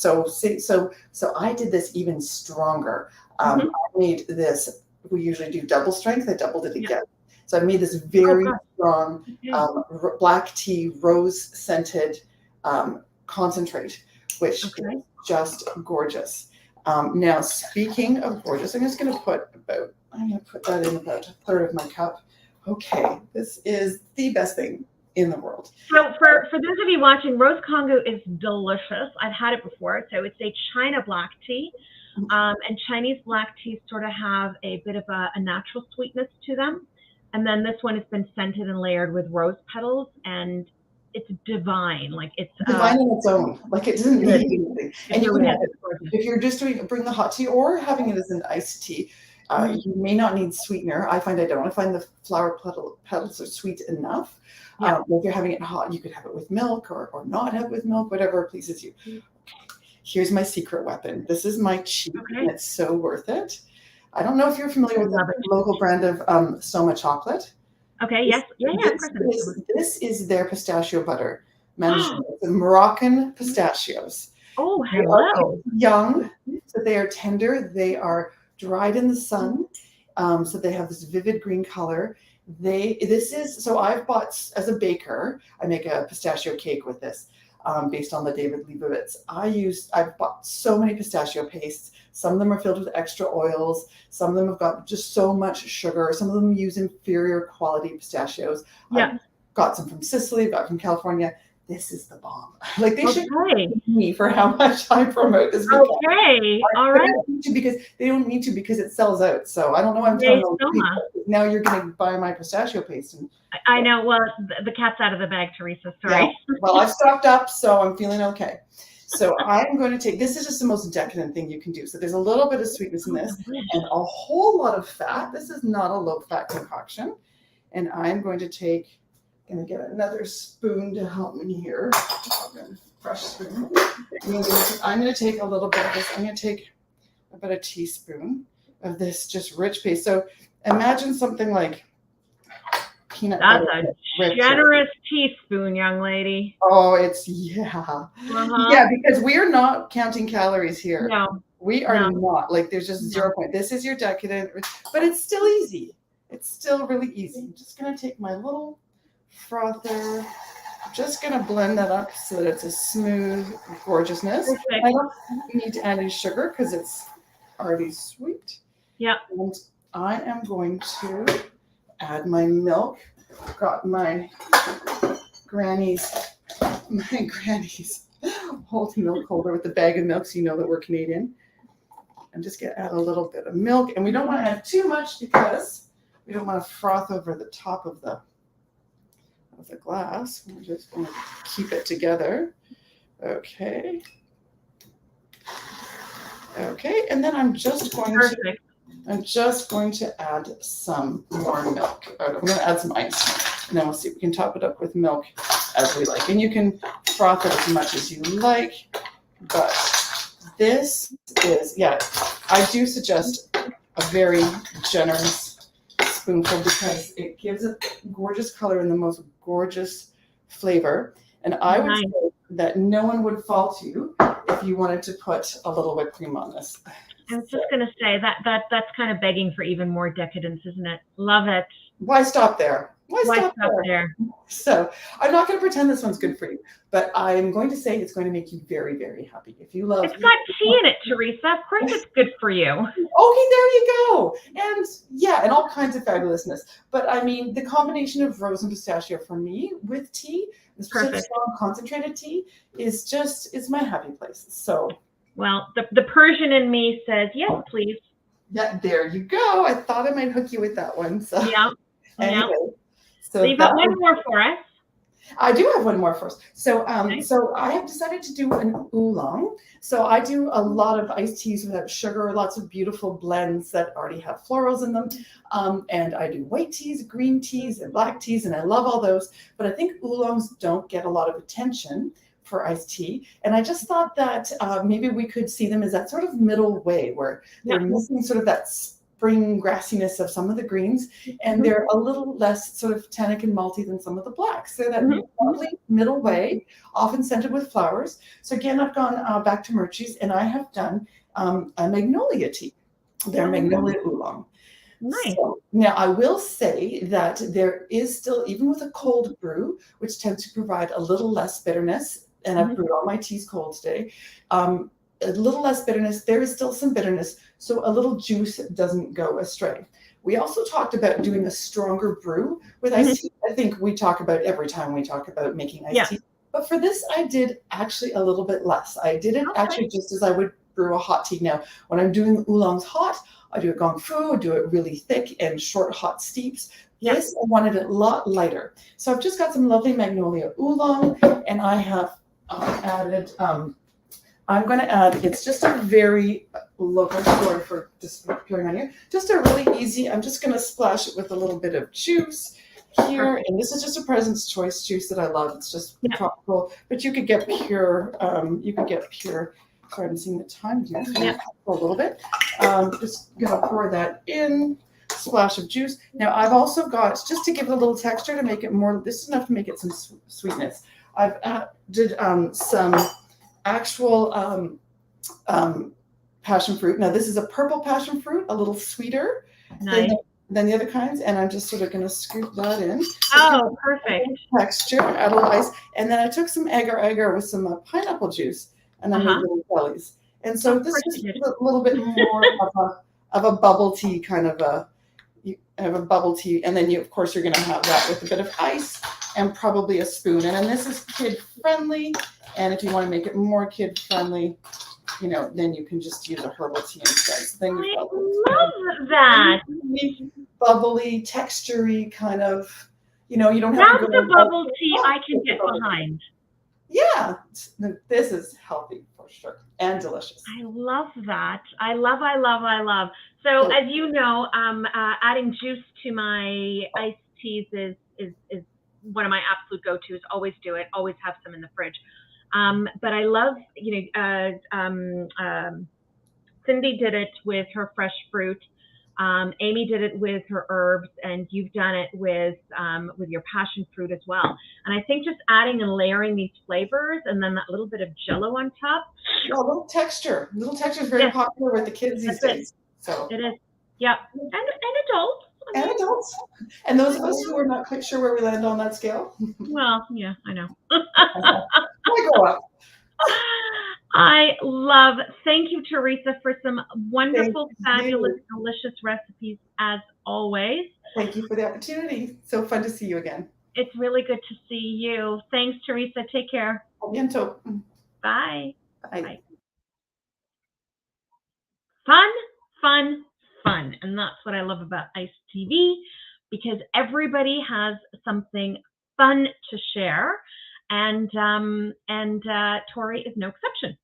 I did this even stronger. I made this. We usually do double strength. I doubled it again. So I made this very strong black tea rose scented concentrate, which is just gorgeous. Now, speaking of gorgeous, I'm going to put that in about a third of my cup. Okay, this is the best thing in the world. So for those of you watching, rose congu is delicious. I've had it before. So it's a China black tea. And Chinese black teas sort of have a bit of a natural sweetness to them. And then this one has been scented and layered with rose petals, and it's divine. Like it's divine in its own. Like it doesn't need anything. And you can have it if you're just bring the hot tea or having it as an iced tea. You may not need sweetener. I find I don't. I find the flower petals are sweet enough. If you're having it hot, you could have it with milk or not have it with milk, whatever pleases you. Okay. Here's my secret weapon. This is my cheat, and it's so worth it. I don't know if you're familiar with the local brand of Soma chocolate. Okay. Yes. Yeah. Of course. This is their pistachio butter. Managed with Moroccan pistachios. Oh, They are hello. young, so they are tender. They are dried in the sun, so they have this vivid green color. So I've bought, as a baker, I make a pistachio cake with this, based on the David Leibovitz. I've bought so many pistachio pastes. Some of them are filled with extra oils. Some of them have got just so much sugar. Some of them use inferior quality pistachios. Yeah. I've got some from Sicily, I've got from California. This is the bomb. Like, they should Okay. pay me for how much I promote this. Okay. All right. They don't need to because it sells out. So I don't know. I'm telling you, now you're going to buy my pistachio paste. And I know. Well, the cat's out of the bag, Theresa. Sorry. Yeah. Well, I've stocked up, so I'm feeling okay. So I'm going to take, this is just the most decadent thing you can do. So there's a little bit of sweetness in this and a whole lot of fat. This is not a low fat concoction. And I'm going to gonna get another spoon to help me here. Fresh spoon. I'm gonna take a little bit of this. I'm gonna take about a teaspoon of this just rich paste. So imagine something like peanut butter. That's a generous teaspoon, young lady. Oh, yeah, because we are not counting calories here. No, we are not. Like, there's just 0 point. This is your decadent, but it's still easy. It's still really easy. I'm just gonna take my little frother. I'm just going to blend that up so that it's a smooth gorgeousness. Perfect. I don't need to add any sugar because it's already sweet. Yeah. And I am going to add my milk. I've got my granny's whole milk holder with the bag of milk, so you know that we're Canadian. I'm just going to add a little bit of milk, and we don't want to add too much because we don't want to froth over the top of the glass. We're just going to keep it together. Okay. And then I'm just going to add some more milk. I'm going to add some ice, and then we'll see if we can top it up with milk as we like. And you can froth it as much as you like, but this is, I do suggest a very generous spoonful because it gives a gorgeous color and the most gorgeous flavor. And I would say that no one would fault you if you wanted to put a little whipped cream on this. I was just going to say that's kind of begging for even more decadence, isn't it? Love it. Why stop there? Why stop there? So I'm not going to pretend this one's good for you, but I'm going to say it's going to make you very, very happy. If you love, it's got tea in it, Theresa. Of course, it's good for you. Okay, there you go. And all kinds of fabulousness. But I mean, the combination of rose and pistachio for me with tea, especially strong concentrated tea, is my happy place. So, well, the Persian in me says yes, please. Yeah, there you go. I thought I might hook you with that one. So anyway. So you've got one more for us. I do have one more for us. So I have decided to do an oolong. So I do a lot of iced teas without sugar, lots of beautiful blends that already have florals in them. And I do white teas, green teas, and black teas, and I love all those. But I think oolongs don't get a lot of attention for iced tea. And I just thought that maybe we could see them as that sort of middle way where they're missing sort of that spring grassiness of some of the greens, and they're a little less sort of tannic and malty than some of the blacks. So that lovely middle way, often scented with flowers. So again, I've gone back to Murchie's, and I have done a magnolia tea. Their magnolia oolong. Nice. So, now, I will say that there is still, even with a cold brew, which tends to provide a little less bitterness, and I've brewed all my teas cold today, a little less bitterness, there is still some bitterness, so a little juice doesn't go astray. We also talked about doing a stronger brew with iced tea. I think we talk about every time we talk about making iced tea. But for this, I did actually a little bit less. I did it actually just as I would brew a hot tea. Now, when I'm doing oolongs hot, I do a gong fu, I do it really thick and short hot steeps. This, I wanted it a lot lighter. So I've just got some lovely magnolia oolong, and I have added, I'm going to add, it's just a very local story for just appearing on here. Just a really easy, I'm just going to splash it with a little bit of juice here. And this is just a President's Choice juice that I love. It's just tropical, but you could get pure, sorry, I'm seeing the time here. A little bit. Just going to pour that in. splash of juice. Now I've also got, just to give it a little texture to make it more, this is enough to make it some sweetness. I've did some actual passion fruit. Now this is a purple passion fruit, a little sweeter than the other kinds, and I'm just sort of going to scoop that in. Oh, perfect. Texture, add a little ice, and then I took some agar-agar with some pineapple juice, and I made little jellies. And so this is a little bit more of a bubble tea kind of you have a bubble tea, and then of course you're going to have that with a bit of ice and probably a spoon. And then this is kid friendly, and if you want to make it more kid friendly, then you can just use a herbal tea instead. So then I love that. Bubbly, textury kind of, you don't have That's to go. the bubble tea I can get behind. Yeah, this is healthy for sure and delicious. I love that. I love. So as you know, adding juice to my iced teas is one of my absolute go-tos. Always do it. Always have some in the fridge. But I love, Cindi did it with her fresh fruit. Amy did it with her herbs, and you've done it with your passion fruit as well. And I think just adding and layering these flavors, and then that little bit of Jello on top. Yeah, a little texture. Little texture is very popular with the kids these days. So it is. Yeah, and adults. And adults. And those of us who are not quite sure where we land on that scale. Well, yeah, I know. I go up. Thank you, Theresa, for some wonderful, fabulous, delicious recipes as always. Thank you for the opportunity. So fun to see you again. It's really good to see you. Thanks, Theresa. Take care. A bientôt. Bye. Bye. Bye. Fun. And that's what I love about ICE TV, because everybody has something fun to share. And Tory is no exception.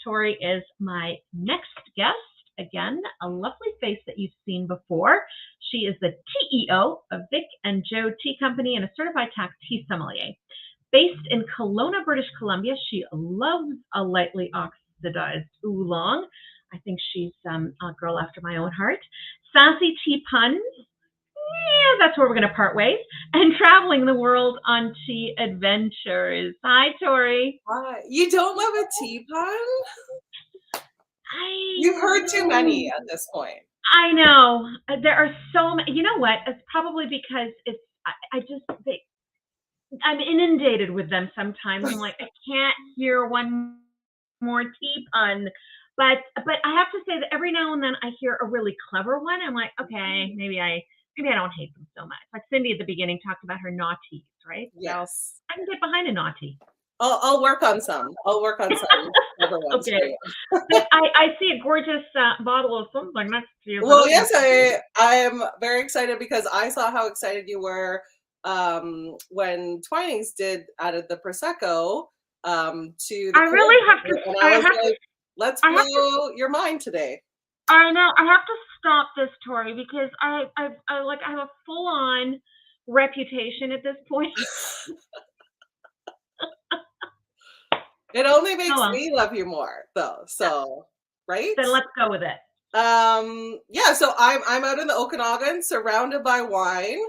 Tory is my next guest. Again, a lovely face that you've seen before. She is the CEO of Vic Jo Tea Company and a certified tax tea sommelier. Based in Kelowna, British Columbia, she loves a lightly oxidized oolong. I think she's a girl after my own heart. Sassy tea puns. Yeah, that's where we're going to part ways. And traveling the world on tea adventures. Hi, Tory. Hi. You don't love a tea pun? You've heard too many at this point. I know. There are so many. You know what? It's probably because I'm inundated with them sometimes. I'm like, I can't hear one more tea pun. But I have to say that every now and then I hear a really clever one. I'm like, okay, maybe I don't hate them so much. Like Cindi at the beginning talked about her naughties, right? Yes. So I can get behind a naughty. I'll work on some. Clever ones. Okay. I see a gorgeous bottle of something next to you. Well, yes, I am very excited because I saw how excited you were when Twinings added the Prosecco to the I really have to. And I was like, let's blow your mind today. I know. I have to stop this, Tory, because I have a full-on reputation at this point. It only makes me love you more, though. So, right? Then let's go with it. Yeah. So I'm out in the Okanagan, surrounded by wine.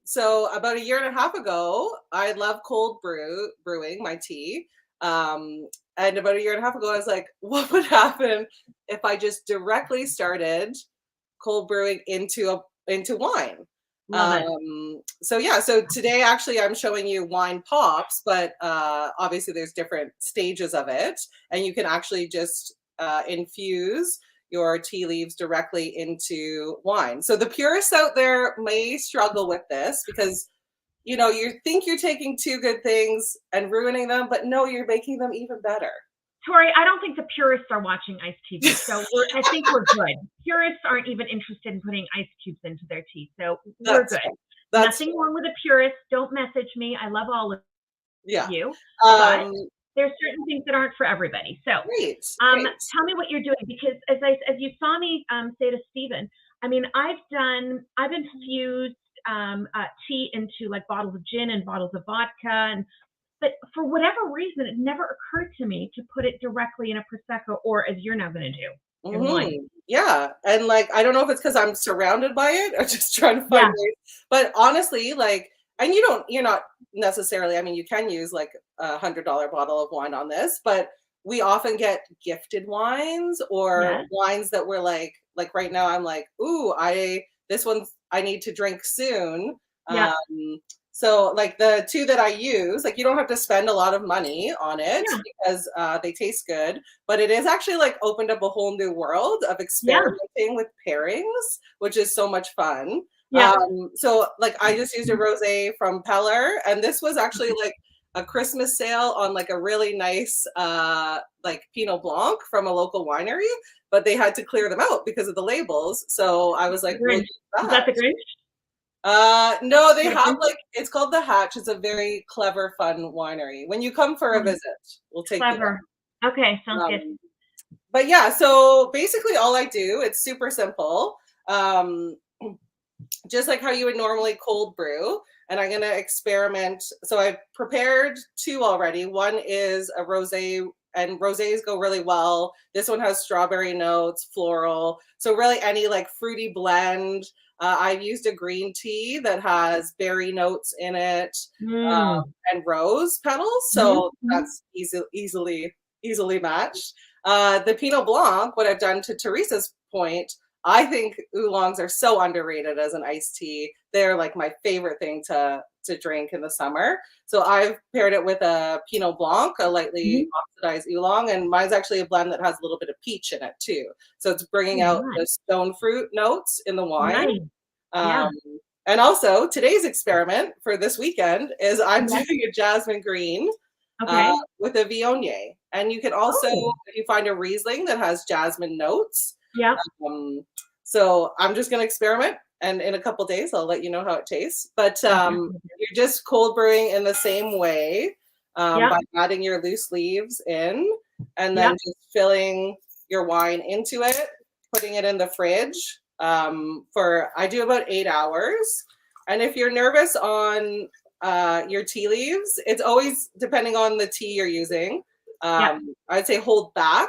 So about a year and a half ago, I love cold brewing my tea. And about a year and a half ago, I was like, what would happen if I just directly started cold brewing into wine? So today actually I'm showing you wine pops, but obviously there's different stages of it, and you can actually just infuse your tea leaves directly into wine. So the purists out there may struggle with this because you think you're taking two good things and ruining them, but no, you're making them even better. Tory, I don't think the purists are watching ICE TV, so I think we're good. Purists aren't even interested in putting ice cubes into their tea, so we're good. Nothing wrong with a purist. Don't message me. I love all of you. But there's certain things that aren't for everybody. So great. Tell me what you're doing, because as you saw me say to Stephen, I mean, I've infused tea into like bottles of gin and bottles of vodka, but for whatever reason, it never occurred to me to put it directly in a Prosecco, or as you're now going to do. in wine. Yeah. And like, I don't know if it's because I'm surrounded by it or just trying to find ways. But honestly, like, and you're not necessarily, I mean, you can use like $100 bottle of wine on this, but we often get gifted wines or wines that we're like right now, I'm like, ooh, this one's, I need to drink soon. Yeah. So like the two that I use, like you don't have to spend a lot of money on it because they taste good, but it is actually like opened up a whole new world of experimenting with pairings, which is so much fun. So like I just used a rosé from Peller, and this was actually like a Christmas sale on like a really nice like Pinot Blanc from a local winery, but they had to clear them out because of the labels. So I was like, Is that the Grinch? No, they have like, it's called The Hatch. It's a very clever, fun winery. When you come for a visit, we'll take you. Okay, sounds good. But yeah, so basically all I do, it's super simple. Just like how you would normally cold brew, and I'm gonna experiment. So I've prepared two already. One is a rosé, and rosés go really well. This one has strawberry notes, floral. So really any like fruity blend. I've used a green tea that has berry notes in it and rose petals. So that's easily matched. The Pinot Blanc, what I've done, to Teresa's point, I think oolongs are so underrated as an iced tea. They're like my favorite thing to drink in the summer. So I've paired it with a Pinot Blanc, a lightly oxidized oolong, and mine's actually a blend that has a little bit of peach in it too. So it's bringing out the stone fruit notes in the wine. And also today's experiment for this weekend is I'm doing a jasmine green with a Viognier. And you can also, if you find a Riesling that has jasmine notes, so I'm just going to experiment, and in a couple of days I'll let you know how it tastes. But you're just cold brewing in the same way by adding your loose leaves in, and then just filling your wine into it, putting it in the fridge for, I do about 8 hours. And if you're nervous on your tea leaves, it's always depending on the tea you're using. I'd say hold back,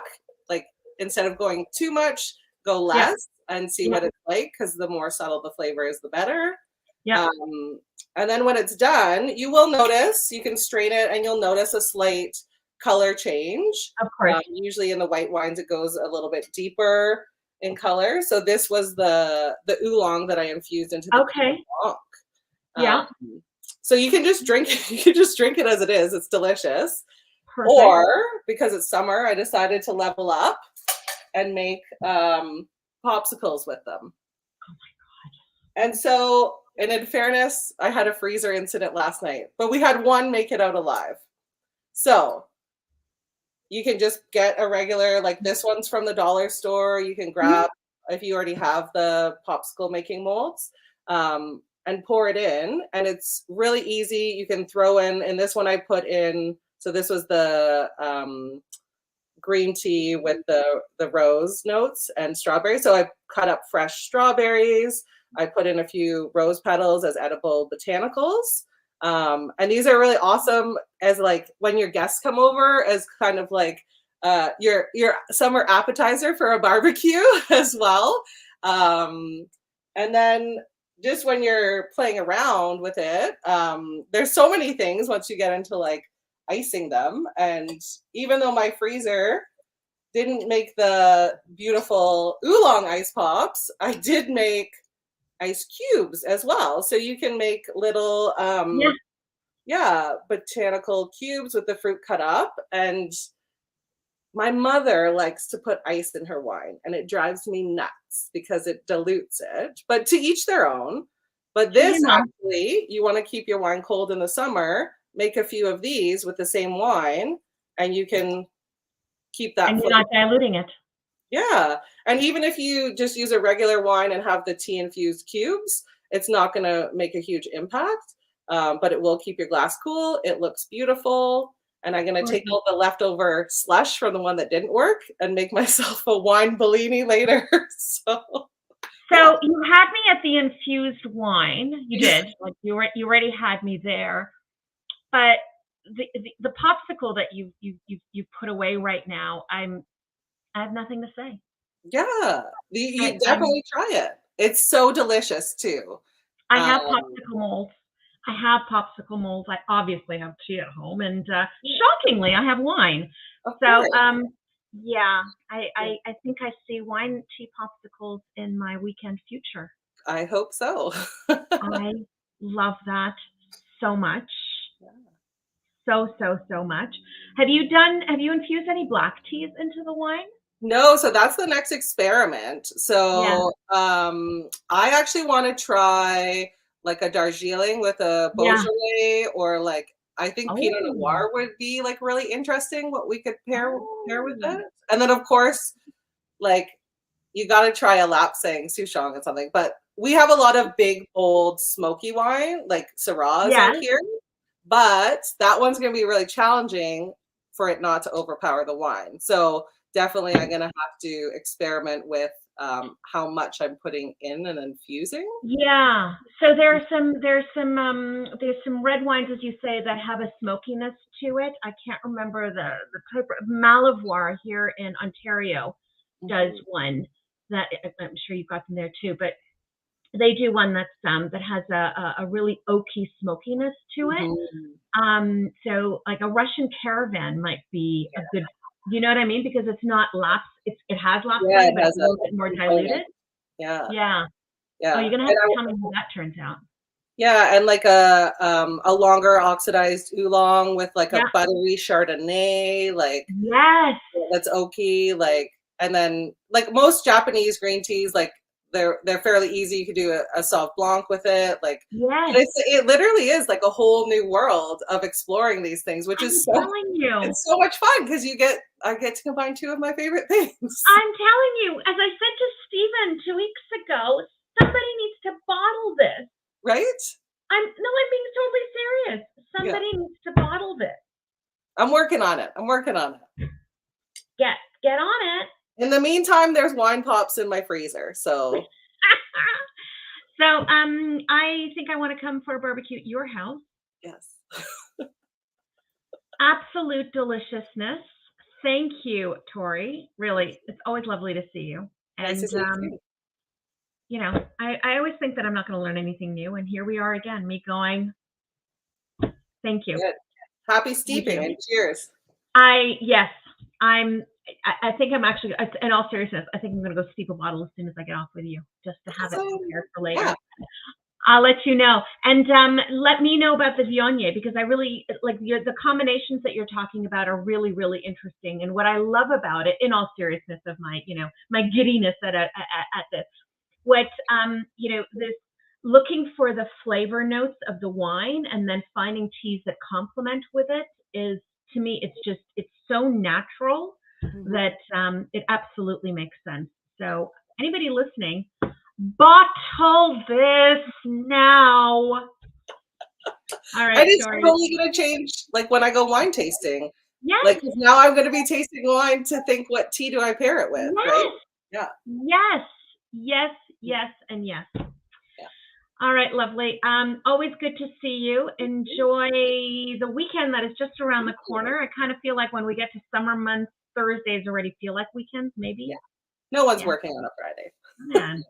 like instead of going too much, go less and see what it's like, because the more subtle the flavor is, the better. And then when it's done, you will notice, you can strain it and you'll notice a slight color change. Of course. Usually in the white wines, it goes a little bit deeper in color. So this was the oolong that I infused into the Pinot Blanc. So you can just drink it. You can just drink it as it is. It's delicious. Perfect. Or because it's summer, I decided to level up and make popsicles with them. Oh my God. And so, and in fairness, I had a freezer incident last night, but we had one make it out alive. So you can just get a regular, like this one's from the dollar store. You can grab, if you already have the popsicle making molds, and pour it in. And it's really easy. You can throw in this one I put in, so this was the green tea with the rose notes and strawberries. So I cut up fresh strawberries. I put in a few rose petals as edible botanicals. And these are really awesome as like when your guests come over, as kind of like your summer appetizer for a barbecue as well. And then just when you're playing around with it, there's so many things once you get into like icing them. And even though my freezer didn't make the beautiful oolong ice pops, I did make ice cubes as well. So you can make little botanical cubes with the fruit cut up. And my mother likes to put ice in her wine, and it drives me nuts because it dilutes it, but to each their own. But this actually, you want to keep your wine cold in the summer, make a few of these with the same wine, and you can keep that. And you're not diluting it. Yeah. And even if you just use a regular wine and have the tea infused cubes, it's not going to make a huge impact, but it will keep your glass cool. It looks beautiful. And I'm going to take all the leftover slush from the one that didn't work and make myself a wine Bellini later. So you had me at the infused wine. You did. Like you already had me there. But the popsicle that you put away right now, I have nothing to say. Yeah, you I, definitely try it. It's so delicious too. I have Um, popsicle molds. I have popsicle molds. I obviously have tea at home, and shockingly, I have wine. of So, course. yeah, I think I see wine and tea popsicles in my weekend future. I hope so. I love that so much. So much. Have you infused any black teas into the wine? No, so that's the next experiment. Yeah. So, I actually want to try like a Darjeeling with a Yeah. Beaujolais, or like I think Pinot Oh. Noir would be like really interesting. What we could pair with Oh. it, and then of course, like you got to try a lapsang souchong and something. But we have a lot of big, bold, smoky wine like Syrahs Yes. out here, but that one's going to be really challenging for it not to overpower the wine. So definitely, I'm going to have to experiment with how much I'm putting in and infusing. Yeah. So there's some red wines, as you say, that have a smokiness to it. I can't remember the type. Malivoire here in Ontario does Mhm. one that I'm sure you've got them there too, but they do one that has a really oaky smokiness to it. Mhm. So like a Russian Caravan might be a good, you know what I mean? Because it's not it has Yeah, lapsang, it but has it's a a little bit more component. diluted. Yeah, Yeah. Oh, yeah. you're gonna have to tell me how that turns out. Yeah, and like a longer oxidized oolong with like a Yeah. buttery Chardonnay, like Yes. that's oaky, like, and then like most Japanese green teas, like they're fairly easy. You could do a Sauv Blanc with it, like, Yes. and it literally is like a whole new world of exploring these things, which I'm is telling you. it's so much fun because I get to combine two of my favorite things. I'm telling you, as I said to Stephen 2 weeks ago, somebody needs to bottle this. Right? I'm being totally serious. Yeah, Somebody needs to bottle this. I'm working on it. I'm working on it. Get on it. In the meantime, there's wine pops in my freezer, so So, I think I want to come for a barbecue at your house. yes. Absolute deliciousness. Thank you, Tori. Really, it's always lovely to see you. Nice to And see you too. you know, I always think that I'm not going to learn anything new, and here we are again. Me going, thank you, Good. Happy thank steeping you. and cheers. Yes, I think I'm actually, in all seriousness, I think I'm going to go steep a bottle as soon as I get off with you, just to have it Awesome. prepared for later. Yeah. I'll let you know, and let me know about the Viognier, because I really like the combinations that you're talking about are really, really interesting. And what I love about it, in all seriousness of my, my giddiness at this, what this looking for the flavor notes of the wine and then finding teas that complement with it is, to me, it's so natural that it absolutely makes sense. So anybody listening, bottle this now. All right, And it's sorry. totally gonna change like when I go wine tasting. Yes. Like 'cause now I'm gonna be tasting wine to think what tea do I pair it with, Yes. right? Yeah. Yes. Yes. Yes. And yes. Yeah. All right, lovely. Always good to see you. Enjoy the weekend that is just around the corner. I kind of feel like when we get to summer months, Thursdays already feel like weekends, maybe. Yeah. No one's Yeah. working on a Friday. Man.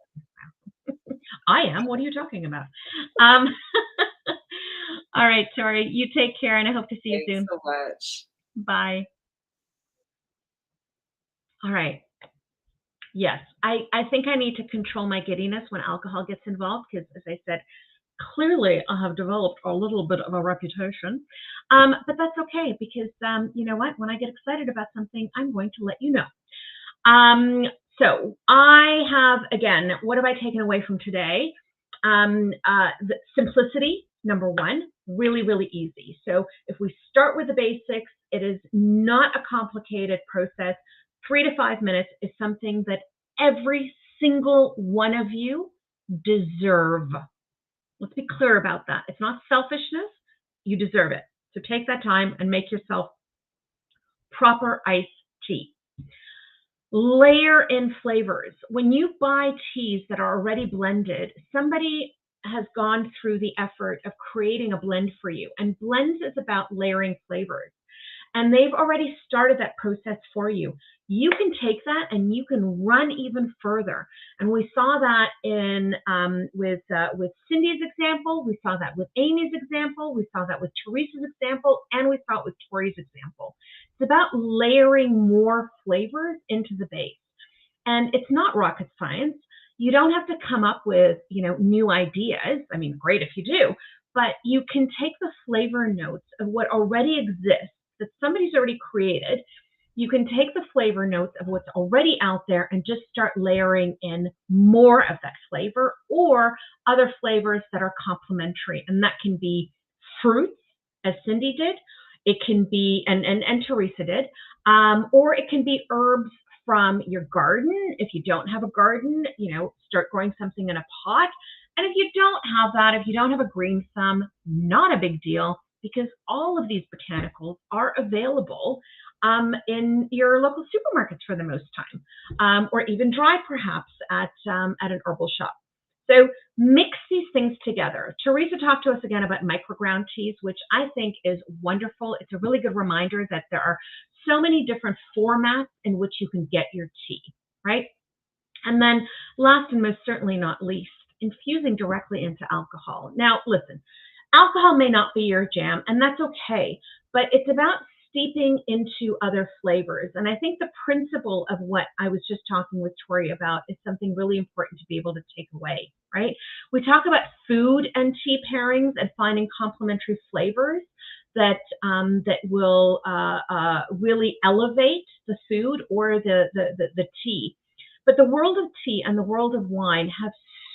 I am. What are you talking about? All right, Tori, you take care, and I hope to see you Thanks soon. so much. Bye. All right. Yes, I think I need to control my giddiness when alcohol gets involved, because, as I said, clearly I have developed a little bit of a reputation. But that's okay, because you know what? When I get excited about something, I'm going to let you know. So I have, again, what have I taken away from today? The simplicity, number one, really, really easy. So if we start with the basics, it is not a complicated process. 3 to 5 minutes is something that every single one of you deserve. Let's be clear about that. It's not selfishness. You deserve it. So take that time and make yourself proper iced tea. Layer in flavors. When you buy teas that are already blended, somebody has gone through the effort of creating a blend for you. And blends is about layering flavors. and they've already started that process for you. You can take that and you can run even further. And we saw that in with Cindy's example, we saw that with Amy's example, we saw that with Theresa's example, and we saw it with Tory's example. It's about layering more flavors into the base. And it's not rocket science. You don't have to come up with, new ideas. I mean, great if you do, but you can take the flavor notes of what already exists that somebody's already created. You can take the flavor notes of what's already out there and just start layering in more of that flavor or other flavors that are complementary. And that can be fruits, as Cindi did. It can be, and Theresa did, or it can be herbs from your garden. If you don't have a garden, start growing something in a pot. And if you don't have that, if you don't have a green thumb, not a big deal, because all of these botanicals are available in your local supermarkets for the most time, or even dry perhaps at an herbal shop. So mix these things together. Theresa talked to us again about microground teas, which I think is wonderful. It's a really good reminder that there are so many different formats in which you can get your tea, right? And then last and most certainly not least, infusing directly into alcohol. Now, listen, alcohol may not be your jam, and that's okay, but it's about steeping into other flavors. And I think the principle of what I was just talking with Tory about is something really important to be able to take away, right? We talk about food and tea pairings and finding complementary flavors that will really elevate the food or the tea. But the world of tea and the world of wine have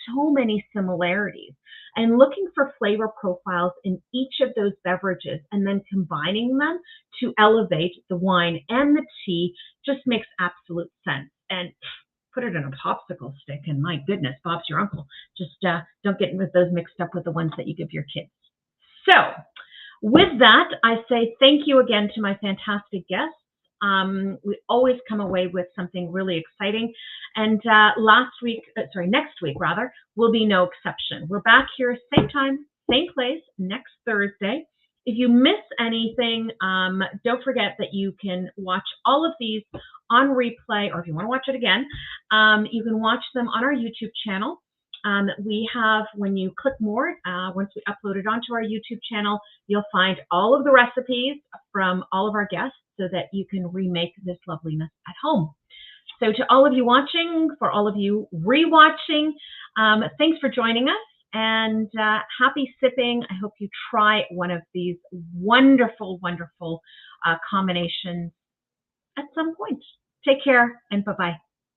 so many similarities. And looking for flavor profiles in each of those beverages and then combining them to elevate the wine and the tea just makes absolute sense. And put it in a popsicle stick, and my goodness, Bob's your uncle. Just don't get with those mixed up with the ones that you give your kids. So with that, I say thank you again to my fantastic guests. We always come away with something really exciting. And next week will be no exception. We're back here, same time, same place, next Thursday. If you miss anything, don't forget that you can watch all of these on replay, or if you want to watch it again, you can watch them on our YouTube channel. We have, when you click more, once we upload it onto our YouTube channel, you'll find all of the recipes from all of our guests so that you can remake this loveliness at home. So to all of you watching, for all of you rewatching, thanks for joining us, and happy sipping. I hope you try one of these wonderful, wonderful combinations at some point. Take care and bye-bye.